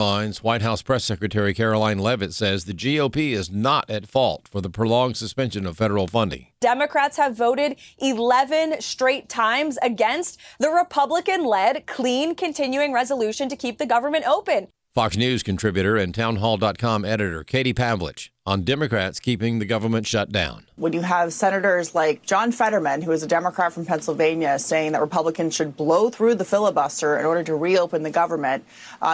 White House Press Secretary Caroline Leavitt says the GOP is not at fault for the prolonged suspension of federal funding. Democrats have voted 11 straight times against the Republican-led clean continuing resolution to keep the government open. Fox News contributor and townhall.com editor Katie Pavlich on Democrats keeping the government shut down. When you have senators like John Fetterman, who is a Democrat from Pennsylvania, saying that Republicans should blow through the filibuster in order to reopen the government,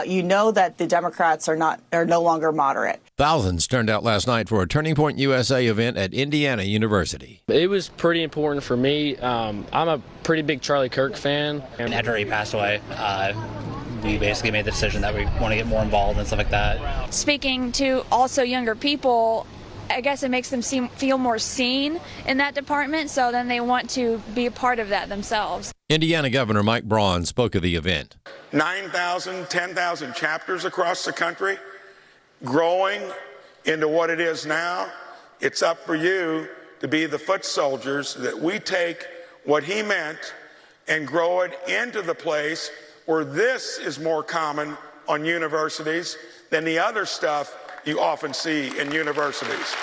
you know that the Democrats are no longer moderate. Thousands turned out last night for a Turning Point USA event at Indiana University. It was pretty important for me. I'm a pretty big Charlie Kirk fan. And after he passed away, we basically made the decision that we want to get more involved and stuff like that. Speaking to also younger people, I guess it makes them feel more seen in that department, so then they want to be a part of that themselves. Indiana Governor Mike Braun spoke of the event. 9,000, 10,000 chapters across the country, growing into what it is now. It's up for you to be the foot soldiers that we take what he meant and grow it into the place where this is more common on universities than the other stuff you often see in universities.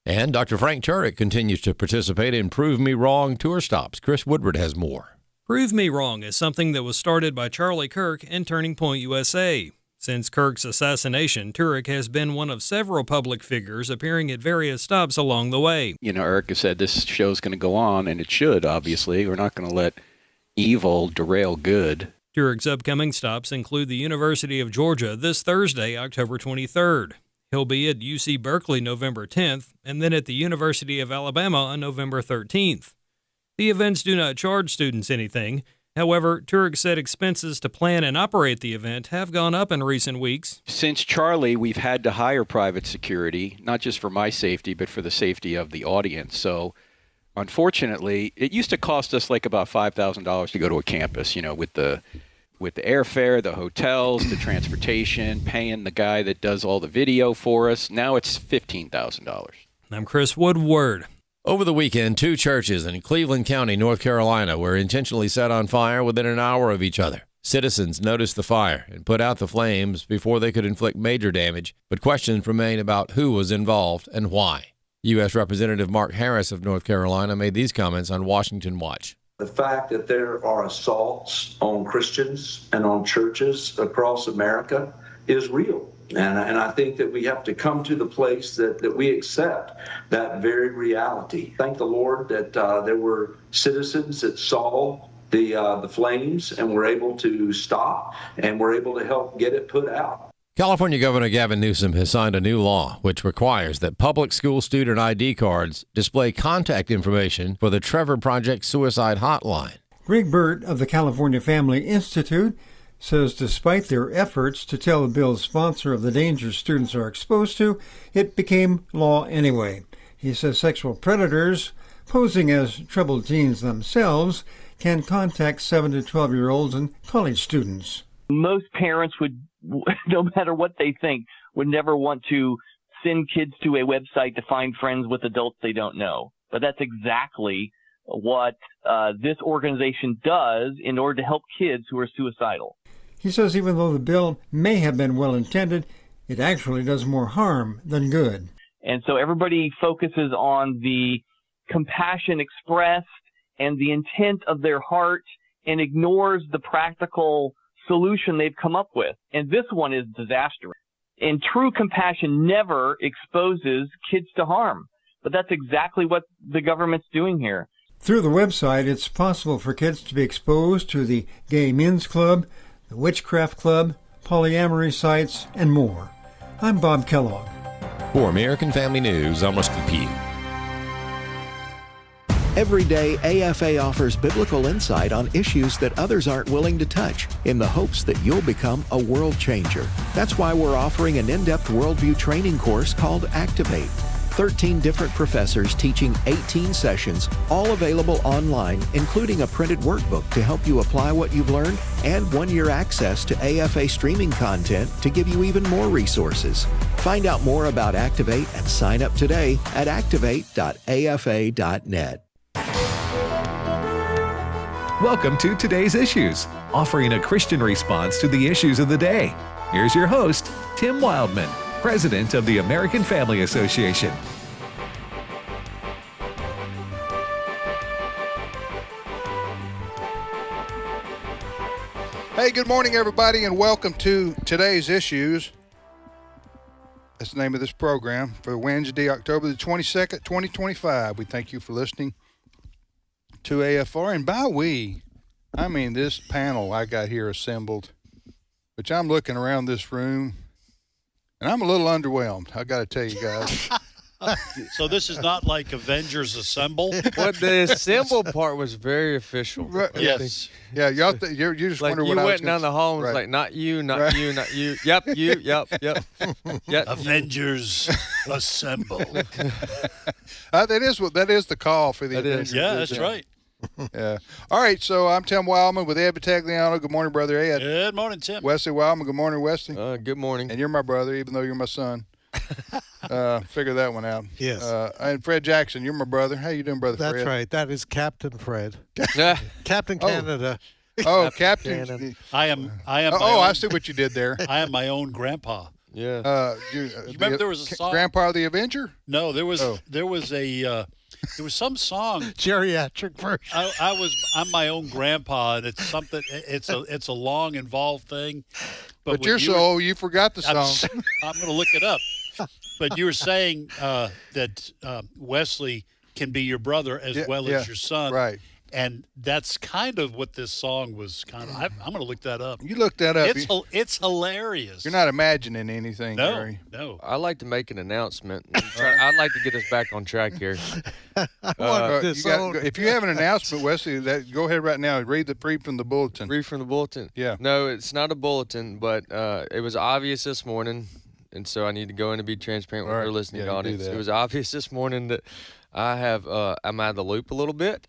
And Dr. Frank Turek continues to participate in Prove Me Wrong tour stops. Chris Woodward has more. Prove Me Wrong is something that was started by Charlie Kirk and Turning Point USA. Since Kirk's assassination, Turek has been one of several public figures appearing at various stops along the way. You know, Eric has said this show's going to go on, and it should, obviously. We're not going to let evil derail good. Turek's upcoming stops include the University of Georgia this Thursday, October 23rd. He'll be at UC Berkeley November 10th, and then at the University of Alabama on November 13th. The events do not charge students anything. However, Turek said expenses to plan and operate the event have gone up in recent weeks. Since Charlie, we've had to hire private security, not just for my safety, but for the safety of the audience. So, unfortunately, it used to cost us like about $5,000 to go to a campus, you know, with the airfare, the hotels, the transportation, paying the guy that does all the video for us. Now it's $15,000. I'm Chris Woodward. Over the weekend, 2 churches in Cleveland County, North Carolina, were intentionally set on fire within an hour of each other. Citizens noticed the fire and put out the flames before they could inflict major damage, but questions remain about who was involved and why. U.S. Representative Mark Harris of North Carolina made these comments on Washington Watch. The fact that there are assaults on Christians and on churches across America is real. And I think that we have to come to the place that we accept that very reality. Thank the Lord that there were citizens that saw the flames and were able to stop and were able to help get it put out. California Governor Gavin Newsom has signed a new law which requires that public school student ID cards display contact information for the Trevor Project Suicide Hotline. Greg Burt of the California Family Institute says despite their efforts to tell the bill's sponsor of the dangers students are exposed to, it became law anyway. He says sexual predators, posing as troubled teens themselves, can contact 7 to 12-year-olds and college students. Most parents would, no matter what they think, would never want to send kids to a website to find friends with adults they don't know. But that's exactly what this organization does in order to help kids who are suicidal. He says even though the bill may have been well-intended, it actually does more harm than good. And so everybody focuses on the compassion expressed and the intent of their heart and ignores the practical solution they've come up with. And this one is disastrous. And true compassion never exposes kids to harm. But that's exactly what the government's doing here. Through the website, it's possible for kids to be exposed to the Gay Men's Club, the Witchcraft Club, polyamory sites, and more. I'm Bob Kellogg. For American Family News, I'm Rusty Pugh. Every day, AFA offers biblical insight on issues that others aren't willing to touch in the hopes that you'll become a world changer. That's why we're offering an in-depth worldview training course called Activate. 13 different professors teaching 18 sessions, all available online, including a printed workbook to help you apply what you've learned and 1-year access to AFA streaming content to give you even more resources. Find out more about Activate and sign up today at activate.afa.net. Welcome to Today's Issues, offering a Christian response to the issues of the day. Here's your host, Tim Wildmon, President of the American Family Association. Hey, good morning, everybody, and welcome to today's Issues. That's the name of this program for Wednesday, October the 22nd, 2025. We thank you for listening to AFR. And by we, I mean this panel I got here assembled, which I'm looking around this room, and I'm a little underwhelmed, I got to tell you guys. So this is not like Avengers Assemble? Well, the assemble part was very official. Right. Yes. Yeah, y'all you just like wonder you what I was went down the hall and was right. like, not you, not Right. you, not you. Yep, you, yep. Yep. Avengers Assemble. That is the call for the That is. Avengers. Yeah, that's right. Yeah. All right, so I'm Tim Wildman with Ed Battagliano. Good morning, brother Ed. Good morning, Tim. Wesley Wildman. Good morning, Wesley. Good morning. And you're my brother, even though you're my son. Figure that one out. Yes. And Fred Jackson, you're my brother. How you doing, brother That's Fred? right. That is Captain Fred. Yeah. Captain Canada. Oh, Captain. I am. I see what you did there. I am my own grandpa. Yeah. You remember there was a song? Grandpa the Avenger? No, there was some song. Geriatric version. I'm my own grandpa, and it's something. It's a long, involved thing. But you're so old, you forgot the song. I'm going to look it up. But you were saying that Wesley can be your brother as well as your son, right? And that's kind of what this song was kind of. I'm going to look that up. You looked that up. It's hilarious. You're not imagining anything, No, Gary. no. I'd like to make an announcement. I'd like to get us back on track here. If you have an announcement, Wesley, go ahead right now. Read from the bulletin. Read from the bulletin? Yeah. No, it's not a bulletin, but it was obvious this morning, and so I need to go in and be transparent with our listening audience. It was obvious this morning that I'm out of the loop a little bit.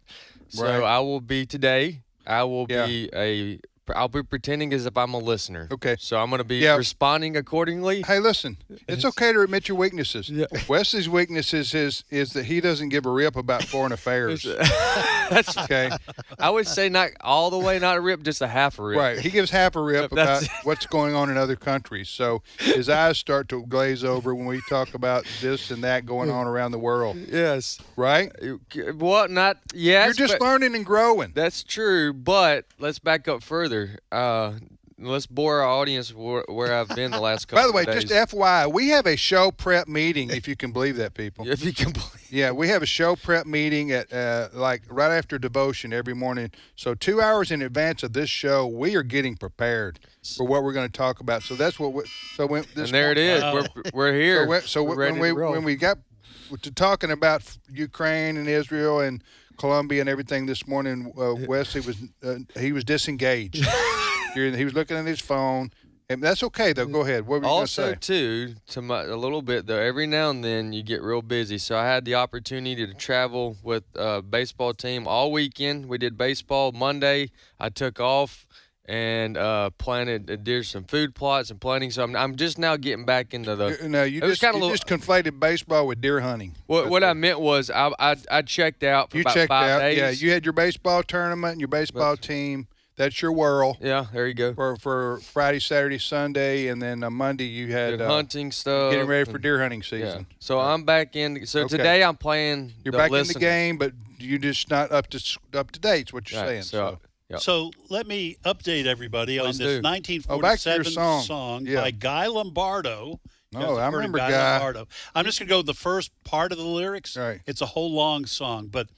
So I will be today. I'll be pretending as if I'm a listener. Okay. So I'm going to be responding accordingly. Hey, listen, it's okay to admit your weaknesses. Yeah. Wesley's weaknesses is that he doesn't give a rip about foreign affairs. That's okay. I would say not all the way, not a rip, just a half a rip. Right. He gives half a rip about what's going on in other countries. So his eyes start to glaze over when we talk about this and that going on around the world. Yes. Right? Well, not yes. You're just learning and growing. That's true, but let's back up further. Let's bore our audience where I've been the last couple of days. By the way, just FYI, we have a show prep meeting, if you can believe that, people. If you can believe. Yeah, we have a show prep meeting at right after devotion every morning. So 2 hours in advance of this show, we are getting prepared for what we're going to talk about. So that's what it is. We're here. When we got to talking about Ukraine and Israel and Colombia and everything this morning, Wesley was disengaged. He was looking at his phone, and that's okay though. Go ahead. What were you going to say? Also, too, a little bit though. Every now and then you get real busy. So I had the opportunity to travel with a baseball team all weekend. We did baseball Monday. I took off and did some food plots and planting. So I'm just now getting back into the. No, you just conflated baseball with deer hunting. What I meant was I checked out for about 5 days. Yeah, you had your baseball tournament and your baseball team. That's your whirl. Yeah, there you go. For Friday, Saturday, Sunday, and then Monday you had hunting stuff. Getting ready for deer hunting season. Yeah. So I'm back in. So today I'm playing. You're back in the game, but you're just not up to date. Is what you're saying. So let me update everybody on this 1947 song by Guy Lombardo. No, I remember Guy Lombardo. I'm just going to go with the first part of the lyrics. Right. It's a whole long song, but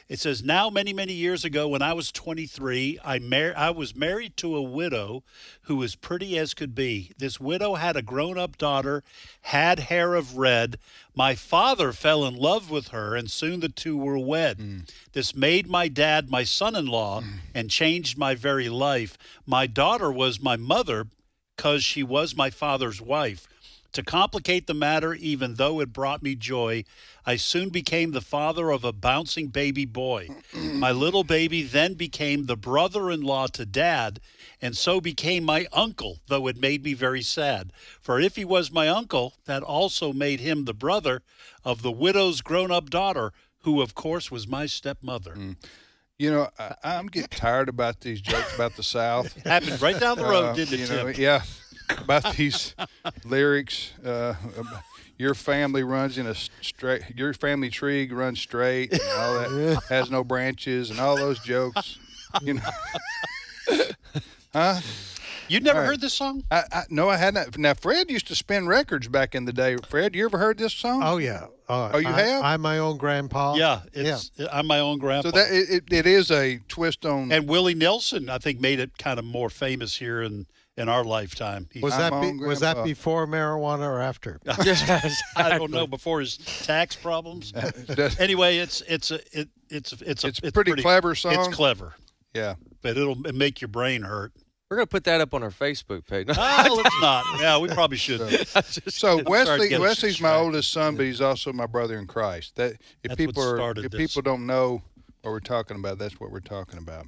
it says, now many, many years ago when I was 23, I was married to a widow who was pretty as could be. This widow had a grown-up daughter, had hair of red. My father fell in love with her, and soon the two were wed. This made my dad my son-in-law and changed my very life. My daughter was my mother because she was my father's wife. To complicate the matter, even though it brought me joy, I soon became the father of a bouncing baby boy. My little baby then became the brother-in-law to Dad, and so became my uncle, though it made me very sad. For if he was my uncle, that also made him the brother of the widow's grown-up daughter, who, of course, was my stepmother. You know, I'm getting tired about these jokes about the South. Happened right down the road, didn't it, Tim? Yeah. about these lyrics. Your family runs in a straight. Your family tree runs straight, and all that has no branches, and all those jokes. You know, huh? You'd never heard this song? No, I hadn't. Now, Fred used to spin records back in the day. Fred, you ever heard this song? Oh, yeah. You have? I'm my own grandpa. Yeah, I'm my own grandpa. So that it is a twist on. And Willie Nelson, I think, made it kind of more famous here in our lifetime. Was that before marijuana or after? I don't know. Before his tax problems. Anyway, it's a pretty clever song. It's clever. Yeah, but it'll make your brain hurt. We're going to put that up on our Facebook page. Let's not. Yeah, we probably should. So Wesley's my oldest son, but he's also my brother in Christ. If people don't know what we're talking about, that's what we're talking about.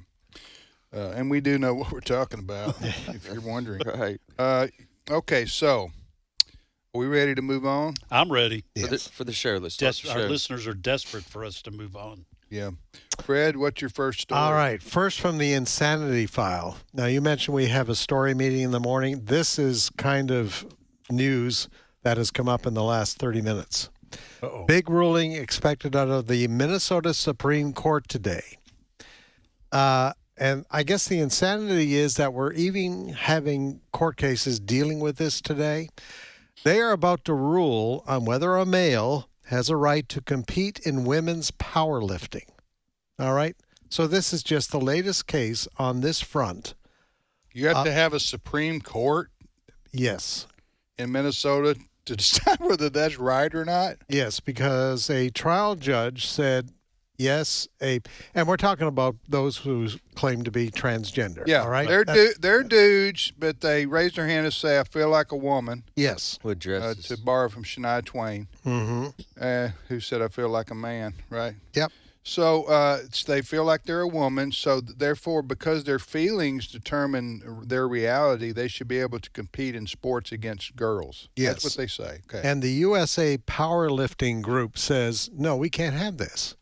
And we do know what we're talking about, if you're wondering. Right. Okay, so are we ready to move on? I'm ready. Yes. For the show. Let's start the show. Our listeners are desperate for us to move on. Yeah. Fred, what's your first story? All right. First from the Insanity File. Now, you mentioned we have a story meeting in the morning. This is kind of news that has come up in the last 30 minutes. Uh-oh. Big ruling expected out of the Minnesota Supreme Court today. And I guess the insanity is that we're even having court cases dealing with this today. They are about to rule on whether a male has a right to compete in women's powerlifting. All right? So this is just the latest case on this front. You have to have a Supreme Court? Yes. In Minnesota to decide whether that's right or not? Yes, because a trial judge said yes, and we're talking about those who claim to be transgender. Yeah, all right? They're dudes, but they raise their hand and say, "I feel like a woman." Yes, with dresses. To borrow from Shania Twain, who said, "I feel like a man." Right. Yep. So they feel like they're a woman. So therefore, because their feelings determine their reality, they should be able to compete in sports against girls. Yes, that's what they say. Okay. And the USA Powerlifting Group says, "No, we can't have this."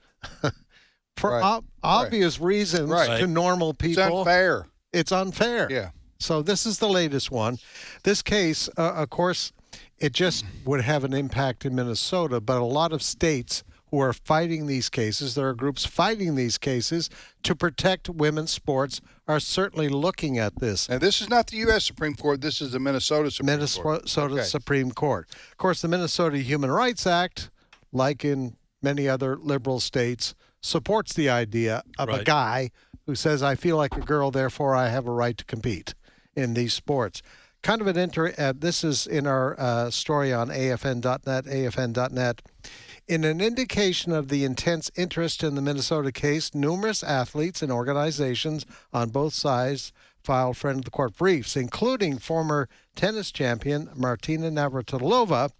For obvious reasons to normal people. It's unfair. It's unfair. Yeah. So this is the latest one. This case, of course, it just would have an impact in Minnesota, but a lot of states who are fighting these cases, there are groups fighting these cases to protect women's sports, are certainly looking at this. And this is not the U.S. Supreme Court. This is the Minnesota Supreme Court. Supreme Court. Of course, the Minnesota Human Rights Act, like in many other liberal states, supports the idea of a guy who says, I feel like a girl, therefore I have a right to compete in these sports. Kind of an this is in our story on afn.net. In an indication of the intense interest in the Minnesota case, numerous athletes and organizations on both sides filed friend of the court briefs, including former tennis champion Martina Navratilova,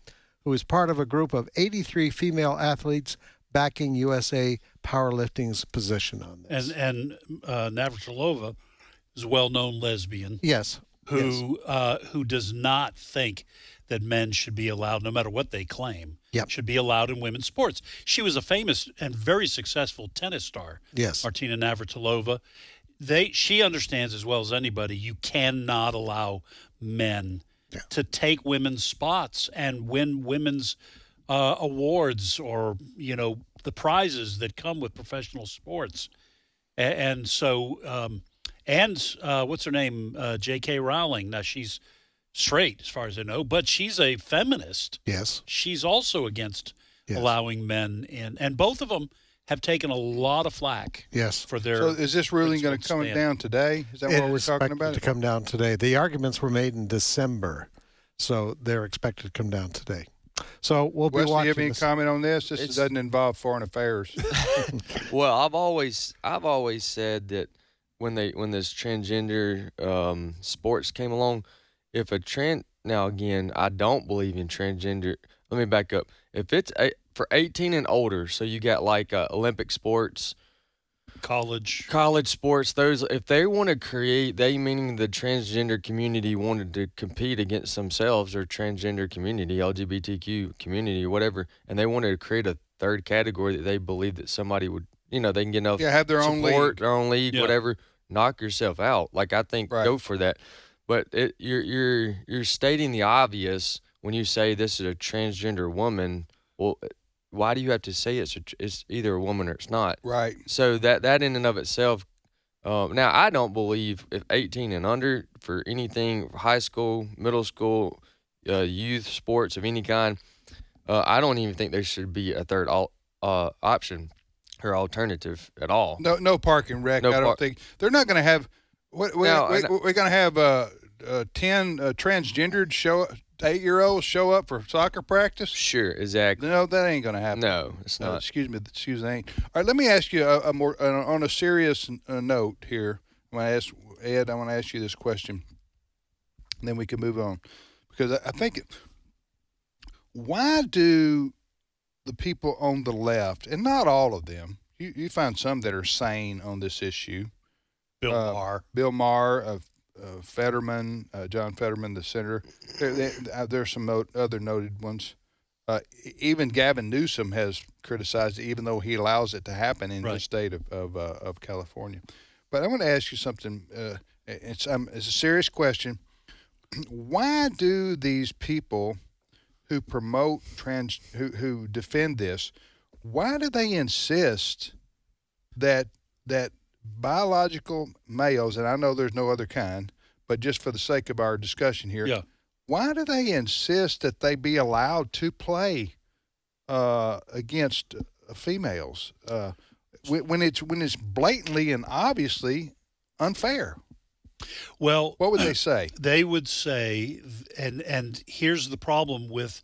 who is part of a group of 83 female athletes backing USA Powerlifting's position on this. And Navratilova is a well-known lesbian. Yes. Who does not think that men should be allowed, no matter what they claim, should be allowed in women's sports. She was a famous and very successful tennis star. Yes. Martina Navratilova. She understands as well as anybody, you cannot allow men to take women's spots and win women's awards or, the prizes that come with professional sports. And so, what's her name? J.K. Rowling. Now, she's straight as far as I know, but she's a feminist. Yes. She's also against allowing men in. And both of them have taken a lot of flack. Yes. For their. So is this ruling going to come down today? Is that what we're talking about? To come down today. The arguments were made in December, so they're expected to come down today. So we'll be Wesley, watching. You have any comment on this? This doesn't involve foreign affairs. Well, I've always said that when this transgender sports came along, now again, I don't believe in transgender. Let me back up. If it's for 18 and older, so you got like Olympic sports, college sports, those, if they want to create, they meaning the transgender community wanted to compete against themselves, or transgender community, LGBTQ community or whatever, and they wanted to create a third category that they believe that somebody would, they can get enough have their own support, league. their own league, whatever, knock yourself out. Like, I think go for that. But you're stating the obvious when you say this is a transgender woman. Well, why do you have to say it's either a woman or it's not? Right. So that in and of itself. Now I don't believe if 18 and under for anything, high school, middle school, youth sports of any kind. I don't even think there should be a third option or alternative at all. No parking wreck. I don't think they're not going to have. We're going to have 10 transgendered 8-year-olds show up for soccer practice. Sure, exactly. No, that ain't going to happen. No, it's not. Excuse me, ain't. All right, let me ask you a more on a serious note here. I'm going to ask Ed. I want to ask you this question, and then we can move on, because I think why do the people on the left, and not all of them, you find some that are sane on this issue. Bill Maher, Fetterman, John Fetterman, the senator. There's some other noted ones. Even Gavin Newsom has criticized it, even though he allows it to happen in the state of California. But I want to ask you something. It's a serious question. Why do these people who promote who defend this, why do they insist that biological males, and I know there's no other kind, but just for the sake of our discussion here, why do they insist that they be allowed to play against females when it's blatantly and obviously unfair? Well, what would they say? They would say, and here's the problem with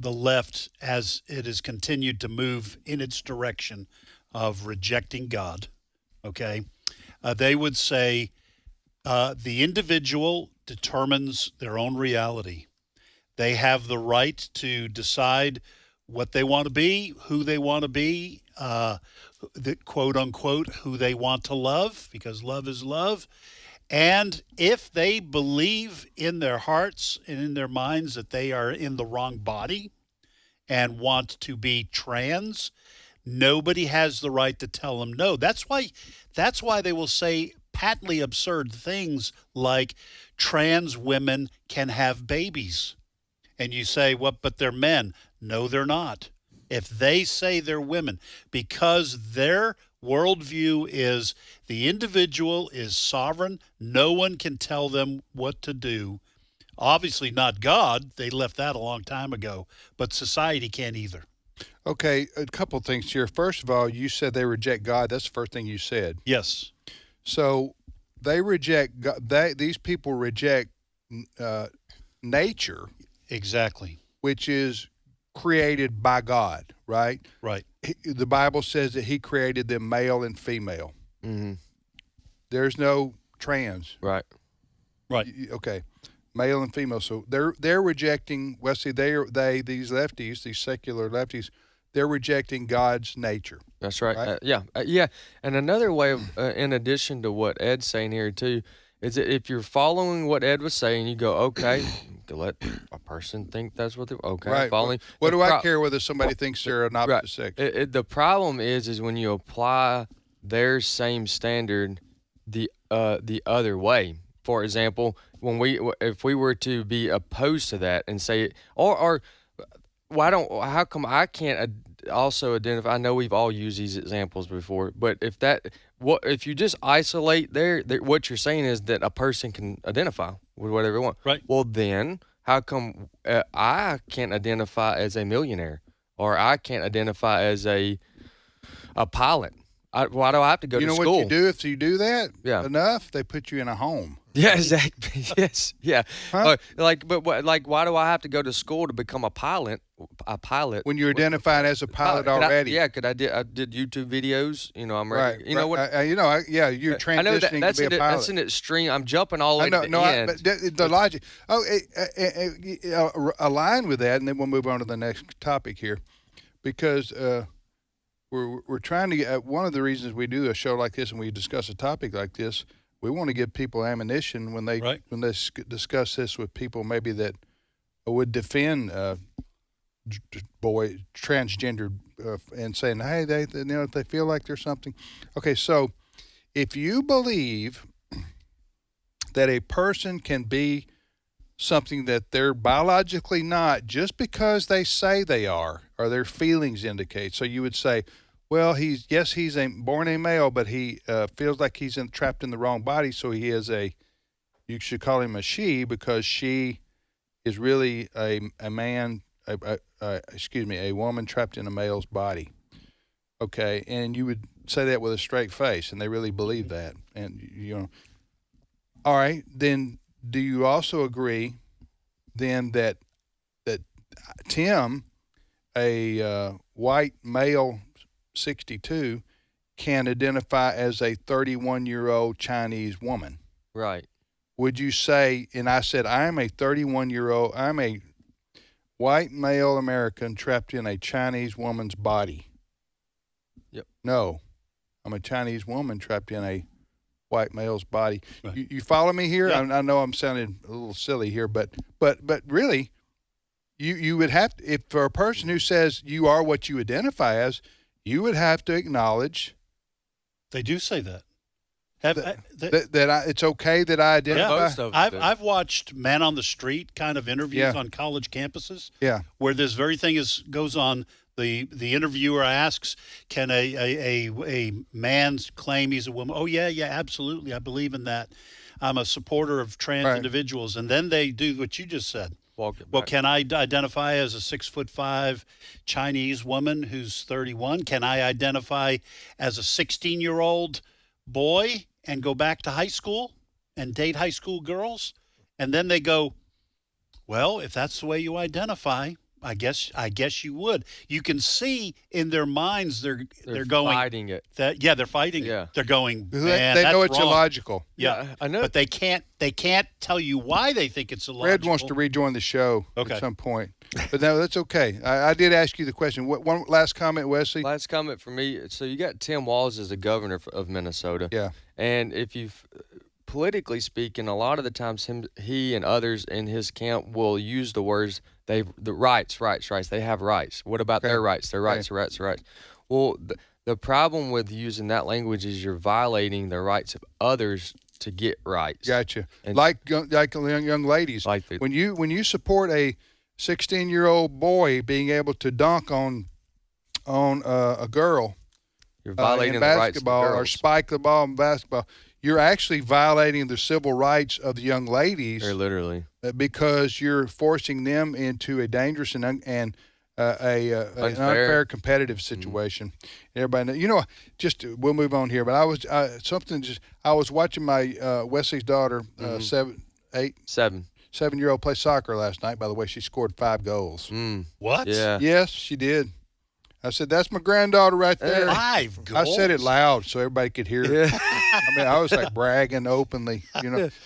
the left as it has continued to move in its direction of rejecting God. Okay, they would say the individual determines their own reality. They have the right to decide what they want to be, who they want to be, the quote unquote, who they want to love, because love is love. And if they believe in their hearts and in their minds that they are in the wrong body and want to be trans, nobody has the right to tell them no. That's why they will say patently absurd things like trans women can have babies. And you say, well, but they're men. No, they're not. If they say they're women, because their worldview is the individual is sovereign, no one can tell them what to do. Obviously not God. They left that a long time ago, but society can't either. Okay, a couple things here. First of all, you said they reject God. That's the first thing you said. Yes. So they reject God. These people reject nature. Exactly. Which is created by God, right? Right. The Bible says that he created them male and female. Mm-hmm. There's no trans. Right. Right. Okay. Male and female. So they're rejecting, Wesley, these lefties, these secular lefties, they're rejecting God's nature. That's right. Yeah. And another way of, in addition to what Ed's saying here too, is that if you're following what Ed was saying, you go, okay, let a person think that's what they're, okay, right. following. What do I care whether somebody thinks they're an opposite sex? The problem is when you apply their same standard the other way. For example, if we were to be opposed to that and say, or how come I can't also identify? I know we've all used these examples before, but if you just isolate what you're saying is that a person can identify with whatever they want. Right. Well, then how come I can't identify as a millionaire, or I can't identify as a pilot? Why do I have to go to school? You know what you do if you do that enough? They put you in a home. Yeah, exactly. Yes, yeah. Huh? Why do I have to go to school to become a pilot? When you're identified as a pilot already. I did YouTube videos. I'm ready. Right, you know what? You're transitioning to be a pilot. That's an extreme. I'm jumping all the way to the end. But the logic. Align with that, and then we'll move on to the next topic here, because we're trying to get. One of the reasons we do a show like this and we discuss a topic like this, we want to give people ammunition when they discuss this with people maybe that would defend transgender and saying, hey, if they feel like there's something. Okay, so if you believe that a person can be something that they're biologically not just because they say they are or their feelings indicate. So you would say, well, he's born a male, but he feels like he's trapped in the wrong body, so he is you should call him a she because she is really a man, a woman trapped in a male's body. Okay, and you would say that with a straight face, and they really believe that. And, all right, then do you also agree then that Tim, a white male 62, can identify as a 31-year-old Chinese woman? Right. Would you say, and I said, I'm a 31-year-old, I'm a white male American trapped in a Chinese woman's body? Yep. No, I'm a Chinese woman trapped in a white male's body. Right. You follow me here? Yeah. I know I'm sounding a little silly here, but really, you would have to, if for a person who says you are what you identify as, you would have to acknowledge. They do say that. It's okay that I identify. Yeah, I've watched man on the street kind of interviews on college campuses. Yeah, where this very thing goes on. The interviewer asks, "Can a man claim he's a woman?" "Oh yeah, absolutely. I believe in that. I'm a supporter of trans individuals." And then they do what you just said. Well, can I identify as a 6'5" Chinese woman who's 31? Can I identify as a 16-year-old boy and go back to high school and date high school girls? And then they go, well, if that's the way you identify, I guess you would. You can see in their minds they're going fighting it. They're fighting it. They're going, man, they know that's it's wrong. illogical. Yeah, I know. But they can't tell you why they think it's illogical. Red wants to rejoin the show at some point. But no, that's okay. I did ask you the question. One last comment, Wesley? Last comment for me. So you got Tim Walz as the governor of Minnesota. Yeah. And if you've politically speaking, a lot of the times he and others in his camp will use the words the rights. They have rights. What about their rights? Their rights, their rights. Well, the problem with using that language is you're violating the rights of others to get rights. Gotcha. And like young ladies. When you support a 16-year-old boy being able to dunk on a girl, you're violating in the rights of the girls. Or spike the ball in basketball, you're actually violating the civil rights of the young ladies. Very literally. Because you're forcing them into a dangerous and an unfair competitive situation. Everybody knows, we'll move on here. But I was watching my Wesley's daughter, 7-year-old play soccer last night. By the way, she scored 5 goals. What? Yeah. Yes, she did. I said, that's my granddaughter right there. 5 goals? I said it loud so everybody could hear it. I mean, I was like bragging openly.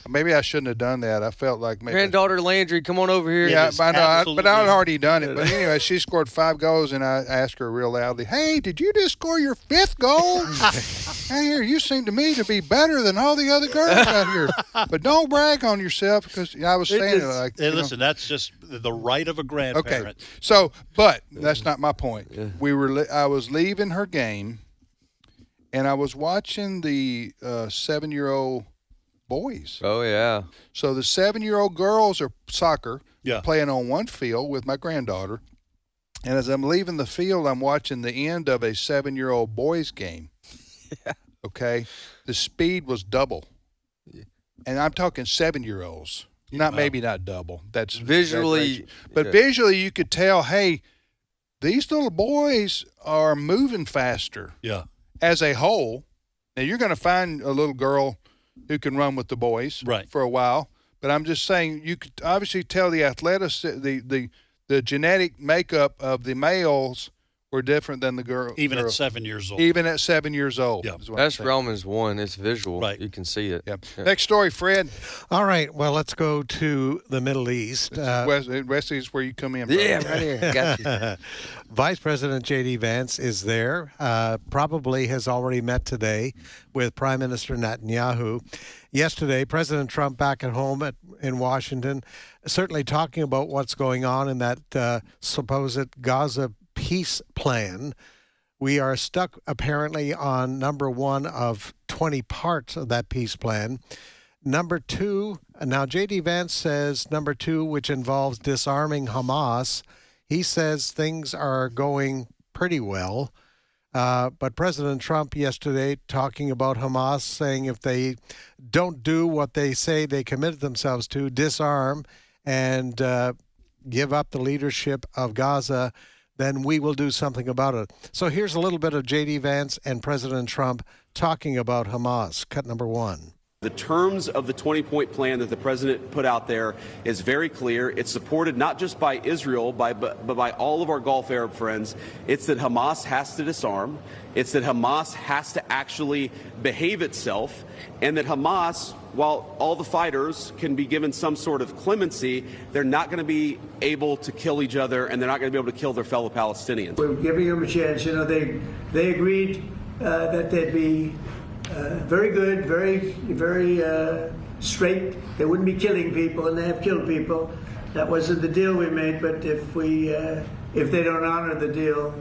Maybe I shouldn't have done that. I felt like maybe. Granddaughter Landry, come on over here. Yeah, I know, but I'd already done it. But anyway, she scored 5 goals, and I asked her real loudly, hey, did you just score your 5th goal? Hey, here, you seem to me to be better than all the other girls out here. But don't brag on yourself, because I was saying it like. Hey, listen, that's just the right of a grandparent. Okay, so, but that's not my point. Yeah. I was leaving her game, and I was watching the 7-year-old boys. Oh, yeah. So the 7-year-old girls are soccer, playing on one field with my granddaughter. And as I'm leaving the field, I'm watching the end of a 7-year-old boys game. Yeah. Okay? The speed was double. Yeah. And I'm talking 7-year-olds. Maybe not double. That's visually. But visually, you could tell, hey, these little boys are moving faster. Yeah. As a whole. Now, you're going to find a little girl who can run with the boys for a while. But I'm just saying, you could obviously tell the the genetic makeup of the males were different than the girls. Even at 7 years old. Even at 7 years old. Yeah. That's Romans 1. It's visual. Right. You can see it. Yep. Yeah. Next story, Fred. All right. Well, let's go to the Middle East. Wesley is where you come in. Brother. Yeah, right here. Got you. Vice President J.D. Vance is there. Probably has already met today with Prime Minister Netanyahu. Yesterday, President Trump back at home in Washington, certainly talking about what's going on in that supposed Gaza peace plan. We are stuck apparently on number 1 of 20 parts of that peace plan. Number two, now J.D. Vance says number two, which involves disarming Hamas. He says things are going pretty well. But President Trump yesterday talking about Hamas, saying if they don't do what they say they committed themselves to, disarm and give up the leadership of Gaza, then we will do something about it. So here's a little bit of J.D. Vance and President Trump talking about Hamas. Cut number one. The terms of the 20-point plan that the president put out there is very clear. It's supported not just by Israel, but by all of our Gulf Arab friends. It's that Hamas has to disarm. It's that Hamas has to actually behave itself, and that Hamas, while all the fighters can be given some sort of clemency, they're not going to be able to kill each other, and they're not going to be able to kill their fellow Palestinians. We're giving them a chance. You know, they agreed that they'd be very good, very straight. They wouldn't be killing people, and they have killed people. That wasn't the deal we made. But if they don't honor the deal,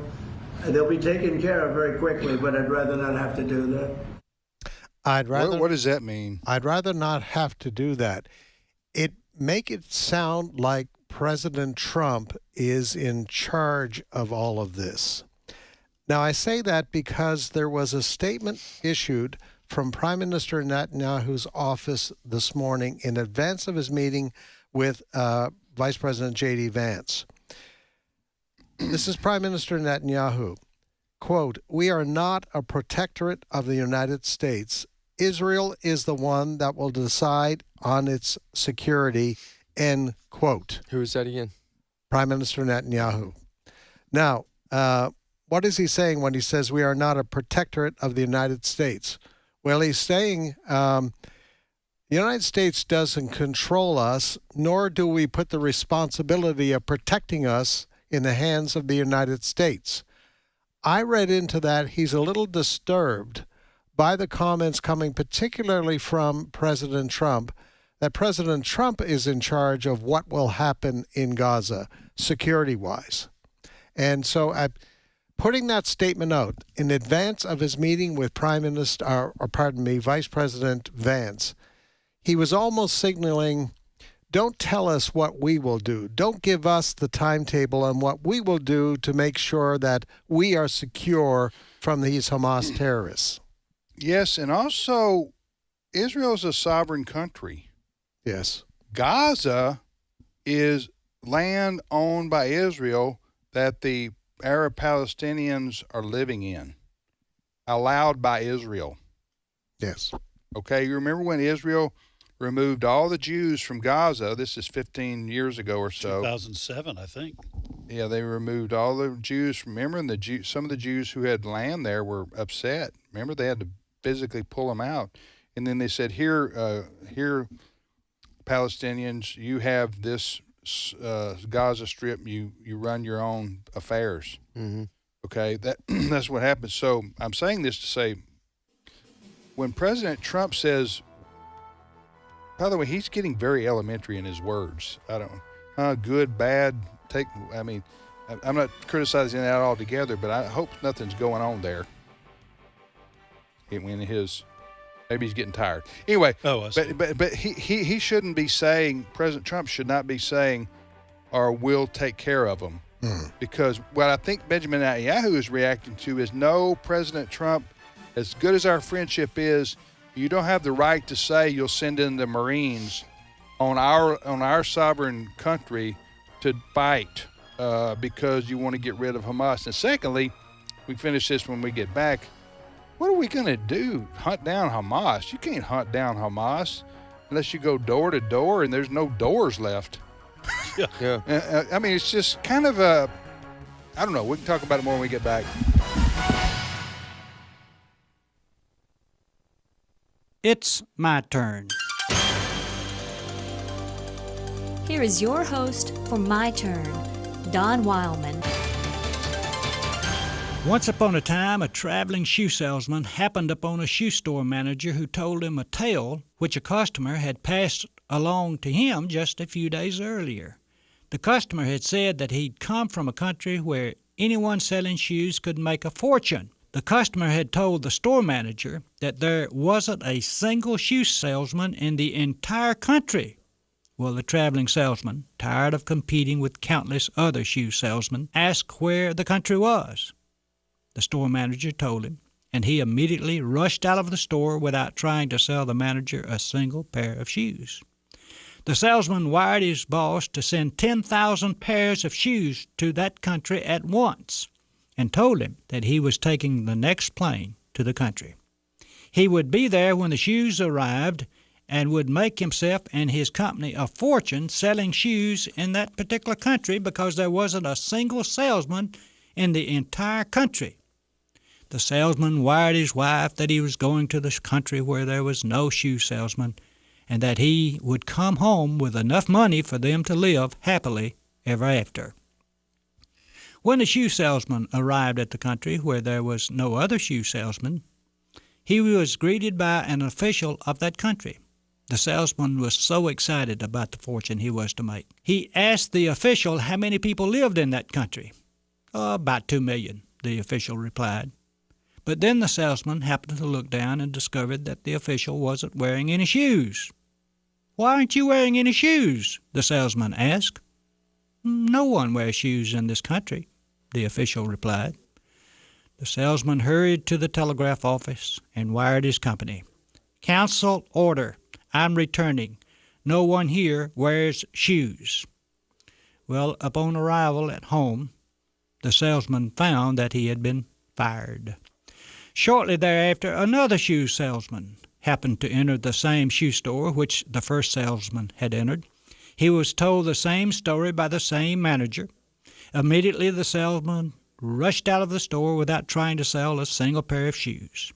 they'll be taken care of very quickly. But I'd rather not have to do that. What does that mean? I'd rather not have to do that. Make it sound like President Trump is in charge of all of this. Now, I say that because there was a statement issued from Prime Minister Netanyahu's office this morning in advance of his meeting with Vice President J.D. Vance. This is Prime Minister Netanyahu. Quote, "We are not a protectorate of the United States. Israel is the one that will decide on its security," end quote. Who is that again? Prime Minister Netanyahu. Now, what is he saying when he says we are not a protectorate of the United States? Well, he's saying the United States doesn't control us, nor do we put the responsibility of protecting us in the hands of the United States. I read into that he's a little disturbed by the comments coming particularly from President Trump, that President Trump is in charge of what will happen in Gaza, security-wise. And so putting that statement out in advance of his meeting with Vice President Vance, he was almost signaling, don't tell us what we will do. Don't give us the timetable on what we will do to make sure that we are secure from these Hamas terrorists. Yes, and also Israel is a sovereign country. Yes. Gaza is land owned by Israel that the Arab Palestinians are living in, allowed by Israel. Yes. Okay, you remember when Israel removed all the Jews from Gaza? This is 15 years ago or so. 2007, I think. Yeah, they removed all the Jews from, remember, and some of the Jews who had land there were upset. Remember, they had to physically pull them out. And then they said, here, Palestinians, you have this Gaza Strip, you run your own affairs. Mm-hmm. Okay, that's what happens. So I'm saying this to say, when President Trump says, by the way, he's getting very elementary in his words. I don't, good, bad, I'm not criticizing that altogether, but I hope nothing's going on there. Maybe he's getting tired. Anyway, but he shouldn't be saying, President Trump should not be saying, or we'll take care of them. Because what I think Benjamin Netanyahu is reacting to is, no, President Trump, as good as our friendship is, you don't have the right to say you'll send in the Marines on our sovereign country to fight because you want to get rid of Hamas. And secondly, we finish this when we get back. What are we going to do? Hunt down Hamas? You can't hunt down Hamas unless you go door to door, and there's no doors left. Yeah. It's just kind of I don't know. We can talk about it more when we get back. It's my turn. Here is your host for My Turn, Don Wildmon. Once upon a time, a traveling shoe salesman happened upon a shoe store manager who told him a tale which a customer had passed along to him just a few days earlier. The customer had said that he'd come from a country where anyone selling shoes could make a fortune. The customer had told the store manager that there wasn't a single shoe salesman in the entire country. Well, the traveling salesman, tired of competing with countless other shoe salesmen, asked where the country was. The store manager told him, and he immediately rushed out of the store without trying to sell the manager a single pair of shoes. The salesman wired his boss to send 10,000 pairs of shoes to that country at once and told him that he was taking the next plane to the country. He would be there when the shoes arrived and would make himself and his company a fortune selling shoes in that particular country because there wasn't a single salesman in the entire country. The salesman wired his wife that he was going to the country where there was no shoe salesman and that he would come home with enough money for them to live happily ever after. When the shoe salesman arrived at the country where there was no other shoe salesman, he was greeted by an official of that country. The salesman was so excited about the fortune he was to make. He asked the official how many people lived in that country. About 2 million, the official replied. But then the salesman happened to look down and discovered that the official wasn't wearing any shoes. "Why aren't you wearing any shoes?" the salesman asked. "No one wears shoes in this country," the official replied. The salesman hurried to the telegraph office and wired his company. "Council order. I'm returning. No one here wears shoes." Well, upon arrival at home, the salesman found that he had been fired. Shortly thereafter, another shoe salesman happened to enter the same shoe store which the first salesman had entered. He was told the same story by the same manager. Immediately, the salesman rushed out of the store without trying to sell a single pair of shoes.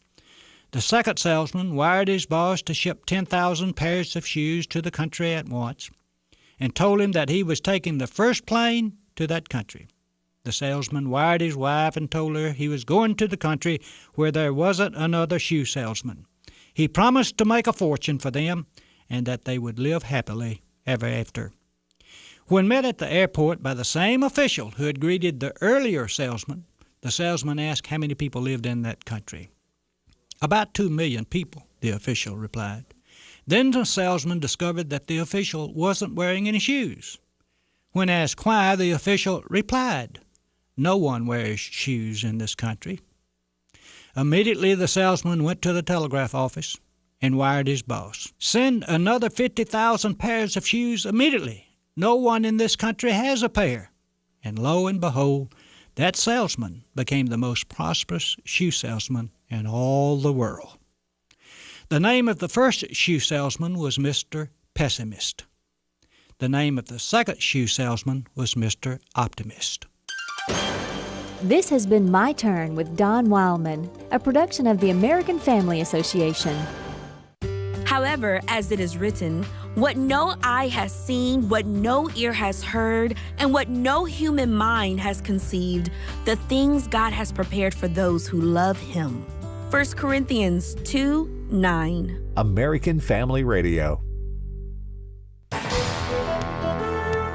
The second salesman wired his boss to ship 10,000 pairs of shoes to the country at once and told him that he was taking the first plane to that country. The salesman wired his wife and told her he was going to the country where there wasn't another shoe salesman. He promised to make a fortune for them and that they would live happily ever after. When met at the airport by the same official who had greeted the earlier salesman, the salesman asked how many people lived in that country. "About 2 million people," the official replied. Then the salesman discovered that the official wasn't wearing any shoes. When asked why, the official replied, "No one wears shoes in this country." Immediately, the salesman went to the telegraph office and wired his boss, "Send another 50,000 pairs of shoes immediately. No one in this country has a pair." And lo and behold, that salesman became the most prosperous shoe salesman in all the world. The name of the first shoe salesman was Mr. Pessimist. The name of the second shoe salesman was Mr. Optimist. This has been My Turn with Don Wildmon, a production of the American Family Association. However, as it is written, what no eye has seen, what no ear has heard, and what no human mind has conceived, the things God has prepared for those who love Him. 1 Corinthians 2:9. American Family Radio.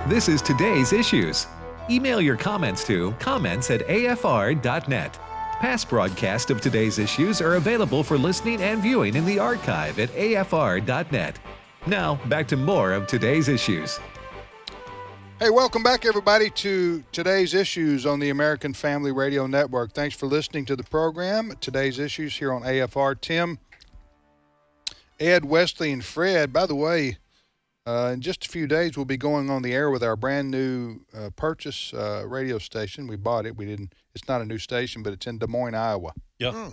This is Today's Issues. Email your comments to comments@afr.net. Past broadcasts of Today's Issues are available for listening and viewing in the archive at afr.net. Now, back to more of Today's Issues. Hey, welcome back, everybody, to Today's Issues on the American Family Radio Network. Thanks for listening to the program, Today's Issues, here on AFR. Tim, Ed, Wesley, and Fred. By the way, in just a few days, we'll be going on the air with our brand new purchase radio station. We bought it. We didn't. It's not a new station, but it's in Des Moines, Iowa. Yeah.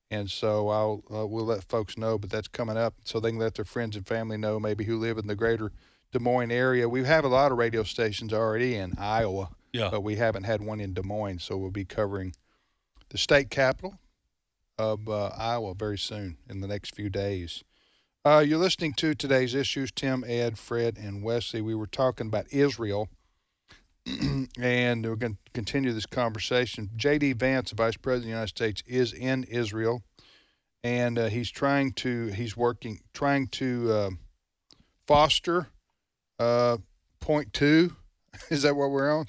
And so we'll let folks know, but that's coming up so they can let their friends and family know, maybe who live in the greater Des Moines area. We have a lot of radio stations already in Iowa, but we haven't had one in Des Moines, so we'll be covering the state capital of Iowa very soon in the next few days. You're listening to Today's Issues. Tim, Ed, Fred, and Wesley. We were talking about Israel, and we're going to continue this conversation. J.D. Vance, the Vice President of the United States, is in Israel, and he's trying to foster point 2. Is that what we're on?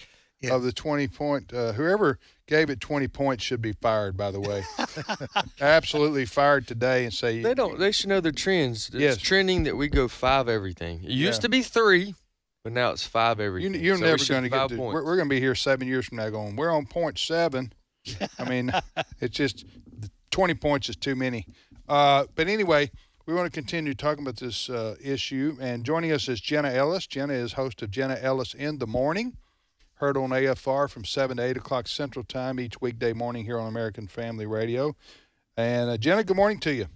of the 20-point. Whoever gave it 20 points should be fired, by the way. Absolutely fired today and say. They should know their trends. It's trending that we go 5 everything. It used to be 3, but now it's 5 everything. You're so never going to get to. points. We're going to be here 7 years from now going, we're on point 7. I mean, it's just 20 points is too many. But anyway, we want to continue talking about this issue. And joining us is Jenna Ellis. Jenna is host of Jenna Ellis in the Morning, heard on AFR from 7 to 8 o'clock Central Time each weekday morning here on American Family Radio. And Jenna, good morning to you.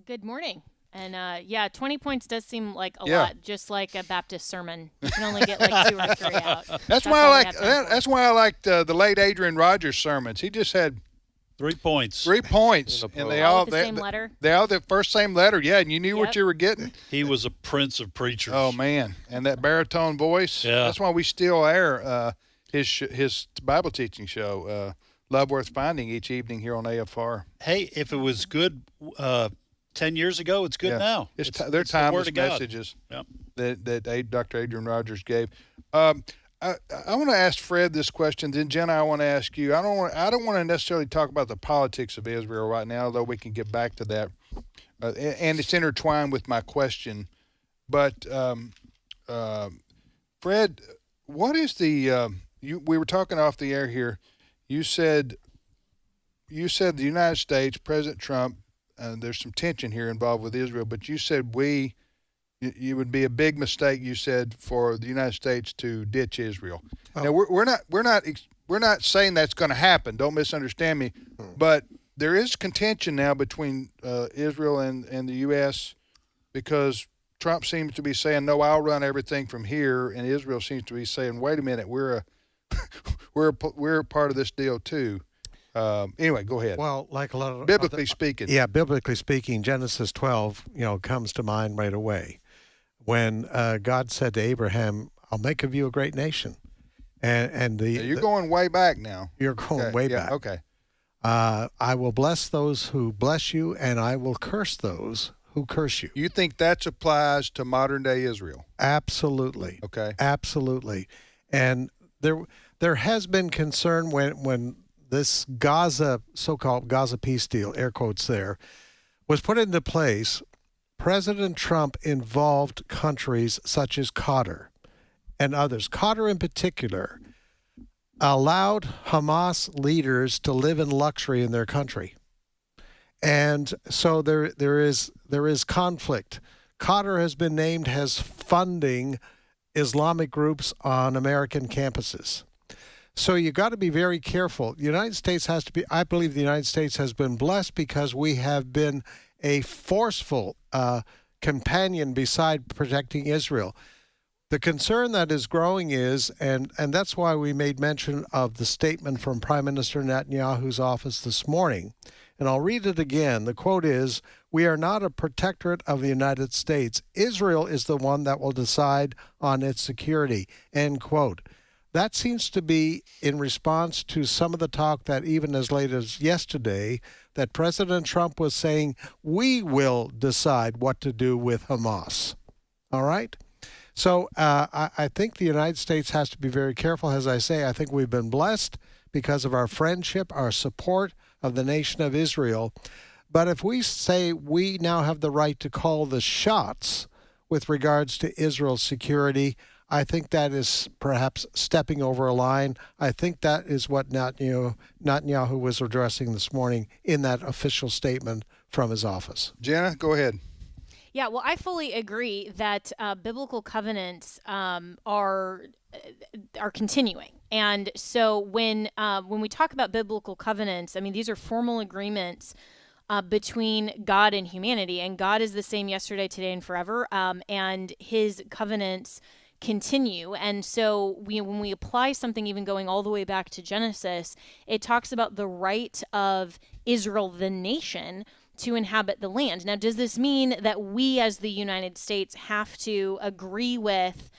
Good morning. And 20 points does seem like a lot, just like a Baptist sermon. You can only get like 2 or 3 out. That's why I liked the late Adrian Rogers sermons. He just had 3 points. 3 points, and they all the same letter. They all the first same letter. Yeah, and you knew what you were getting. He was a prince of preachers. Oh man, and that baritone voice. Yeah, that's why we still air his Bible teaching show, Love Worth Finding, each evening here on AFR. Hey, if it was good 10 years ago, it's good now. They're timeless the messages that Dr. Adrian Rogers gave. I want to ask Fred this question. Then Jenna, I want to ask you. I don't want to necessarily talk about the politics of Israel right now, though we can get back to that, and it's intertwined with my question. But Fred, what is the? We were talking off the air here. You said the United States, President Trump. There's some tension here involved with Israel, but you said it would be a big mistake, you said, for the United States to ditch Israel. Now we're not saying that's going to happen. Don't misunderstand me. But there is contention now between Israel and the U.S. because Trump seems to be saying, "No, I'll run everything from here," and Israel seems to be saying, "Wait a minute, we're a part of this deal too." Anyway, go ahead. Well, like a lot of biblically speaking. Yeah, biblically speaking, Genesis 12, comes to mind right away. When God said to Abraham, "I'll make of you a great nation," and you're going way back now. You're going way back. Okay. I will bless those who bless you, and I will curse those who curse you. You think that applies to modern day Israel? Absolutely. Okay. Absolutely. And there has been concern when this Gaza, so-called Gaza peace deal, air quotes there, was put into place. President Trump involved countries such as Qatar and others. Qatar in particular allowed Hamas leaders to live in luxury in their country. And so there is conflict. Qatar has been named as funding Islamic groups on American campuses. So you got to be very careful. The United States has to be, I believe the United States has been blessed because we have been a forceful companion beside protecting Israel. The concern that is growing is, and that's why we made mention of the statement from Prime Minister Netanyahu's office this morning, and I'll read it again. The quote is, "We are not a protectorate of the United States. Israel is the one that will decide on its security," end quote. That seems to be in response to some of the talk that even as late as yesterday, that President Trump was saying, we will decide what to do with Hamas. All right? So I think the United States has to be very careful. As I say, I think we've been blessed because of our friendship, our support of the nation of Israel. But if we say we now have the right to call the shots with regards to Israel's security, I think that is perhaps stepping over a line. I think that is what Netanyahu was addressing this morning in that official statement from his office. Jenna, go ahead. Yeah, well, I fully agree that biblical covenants are continuing. And so when we talk about biblical covenants, I mean, these are formal agreements between God and humanity. And God is the same yesterday, today, and forever. And his covenants continue. And so when we apply something even going all the way back to Genesis, it talks about the right of Israel, the nation, to inhabit the land. Now, does this mean that we as the United States have to agree with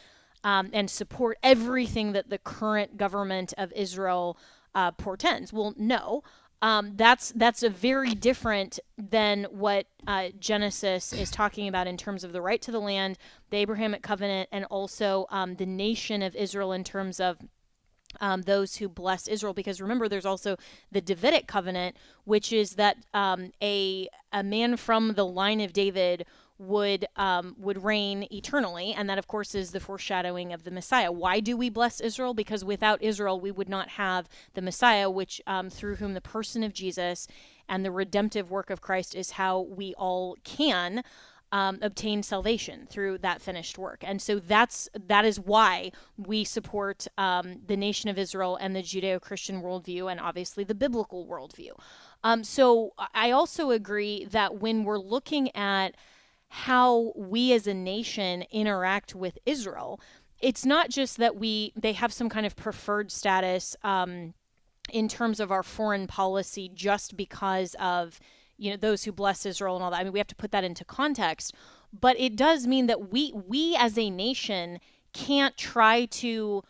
and support everything that the current government of Israel portends? Well, no. That's a very different than what Genesis is talking about in terms of the right to the land, the Abrahamic covenant, and also the nation of Israel in terms of those who bless Israel, because remember, there's also the Davidic covenant, which is that a man from the line of David would reign eternally, and that of course is the foreshadowing of the Messiah. Why do we bless Israel? Because without Israel we would not have the Messiah, which through whom the person of Jesus and the redemptive work of Christ is how we all can obtain salvation through that finished work. And so that is why we support the nation of Israel and the Judeo-Christian worldview, and obviously the biblical worldview. So I also agree that when we're looking at how we as a nation interact with Israel, it's not just that they have some kind of preferred status in terms of our foreign policy just because of those who bless Israel and all that. I mean, we have to put that into context, but it does mean that we as a nation can't try to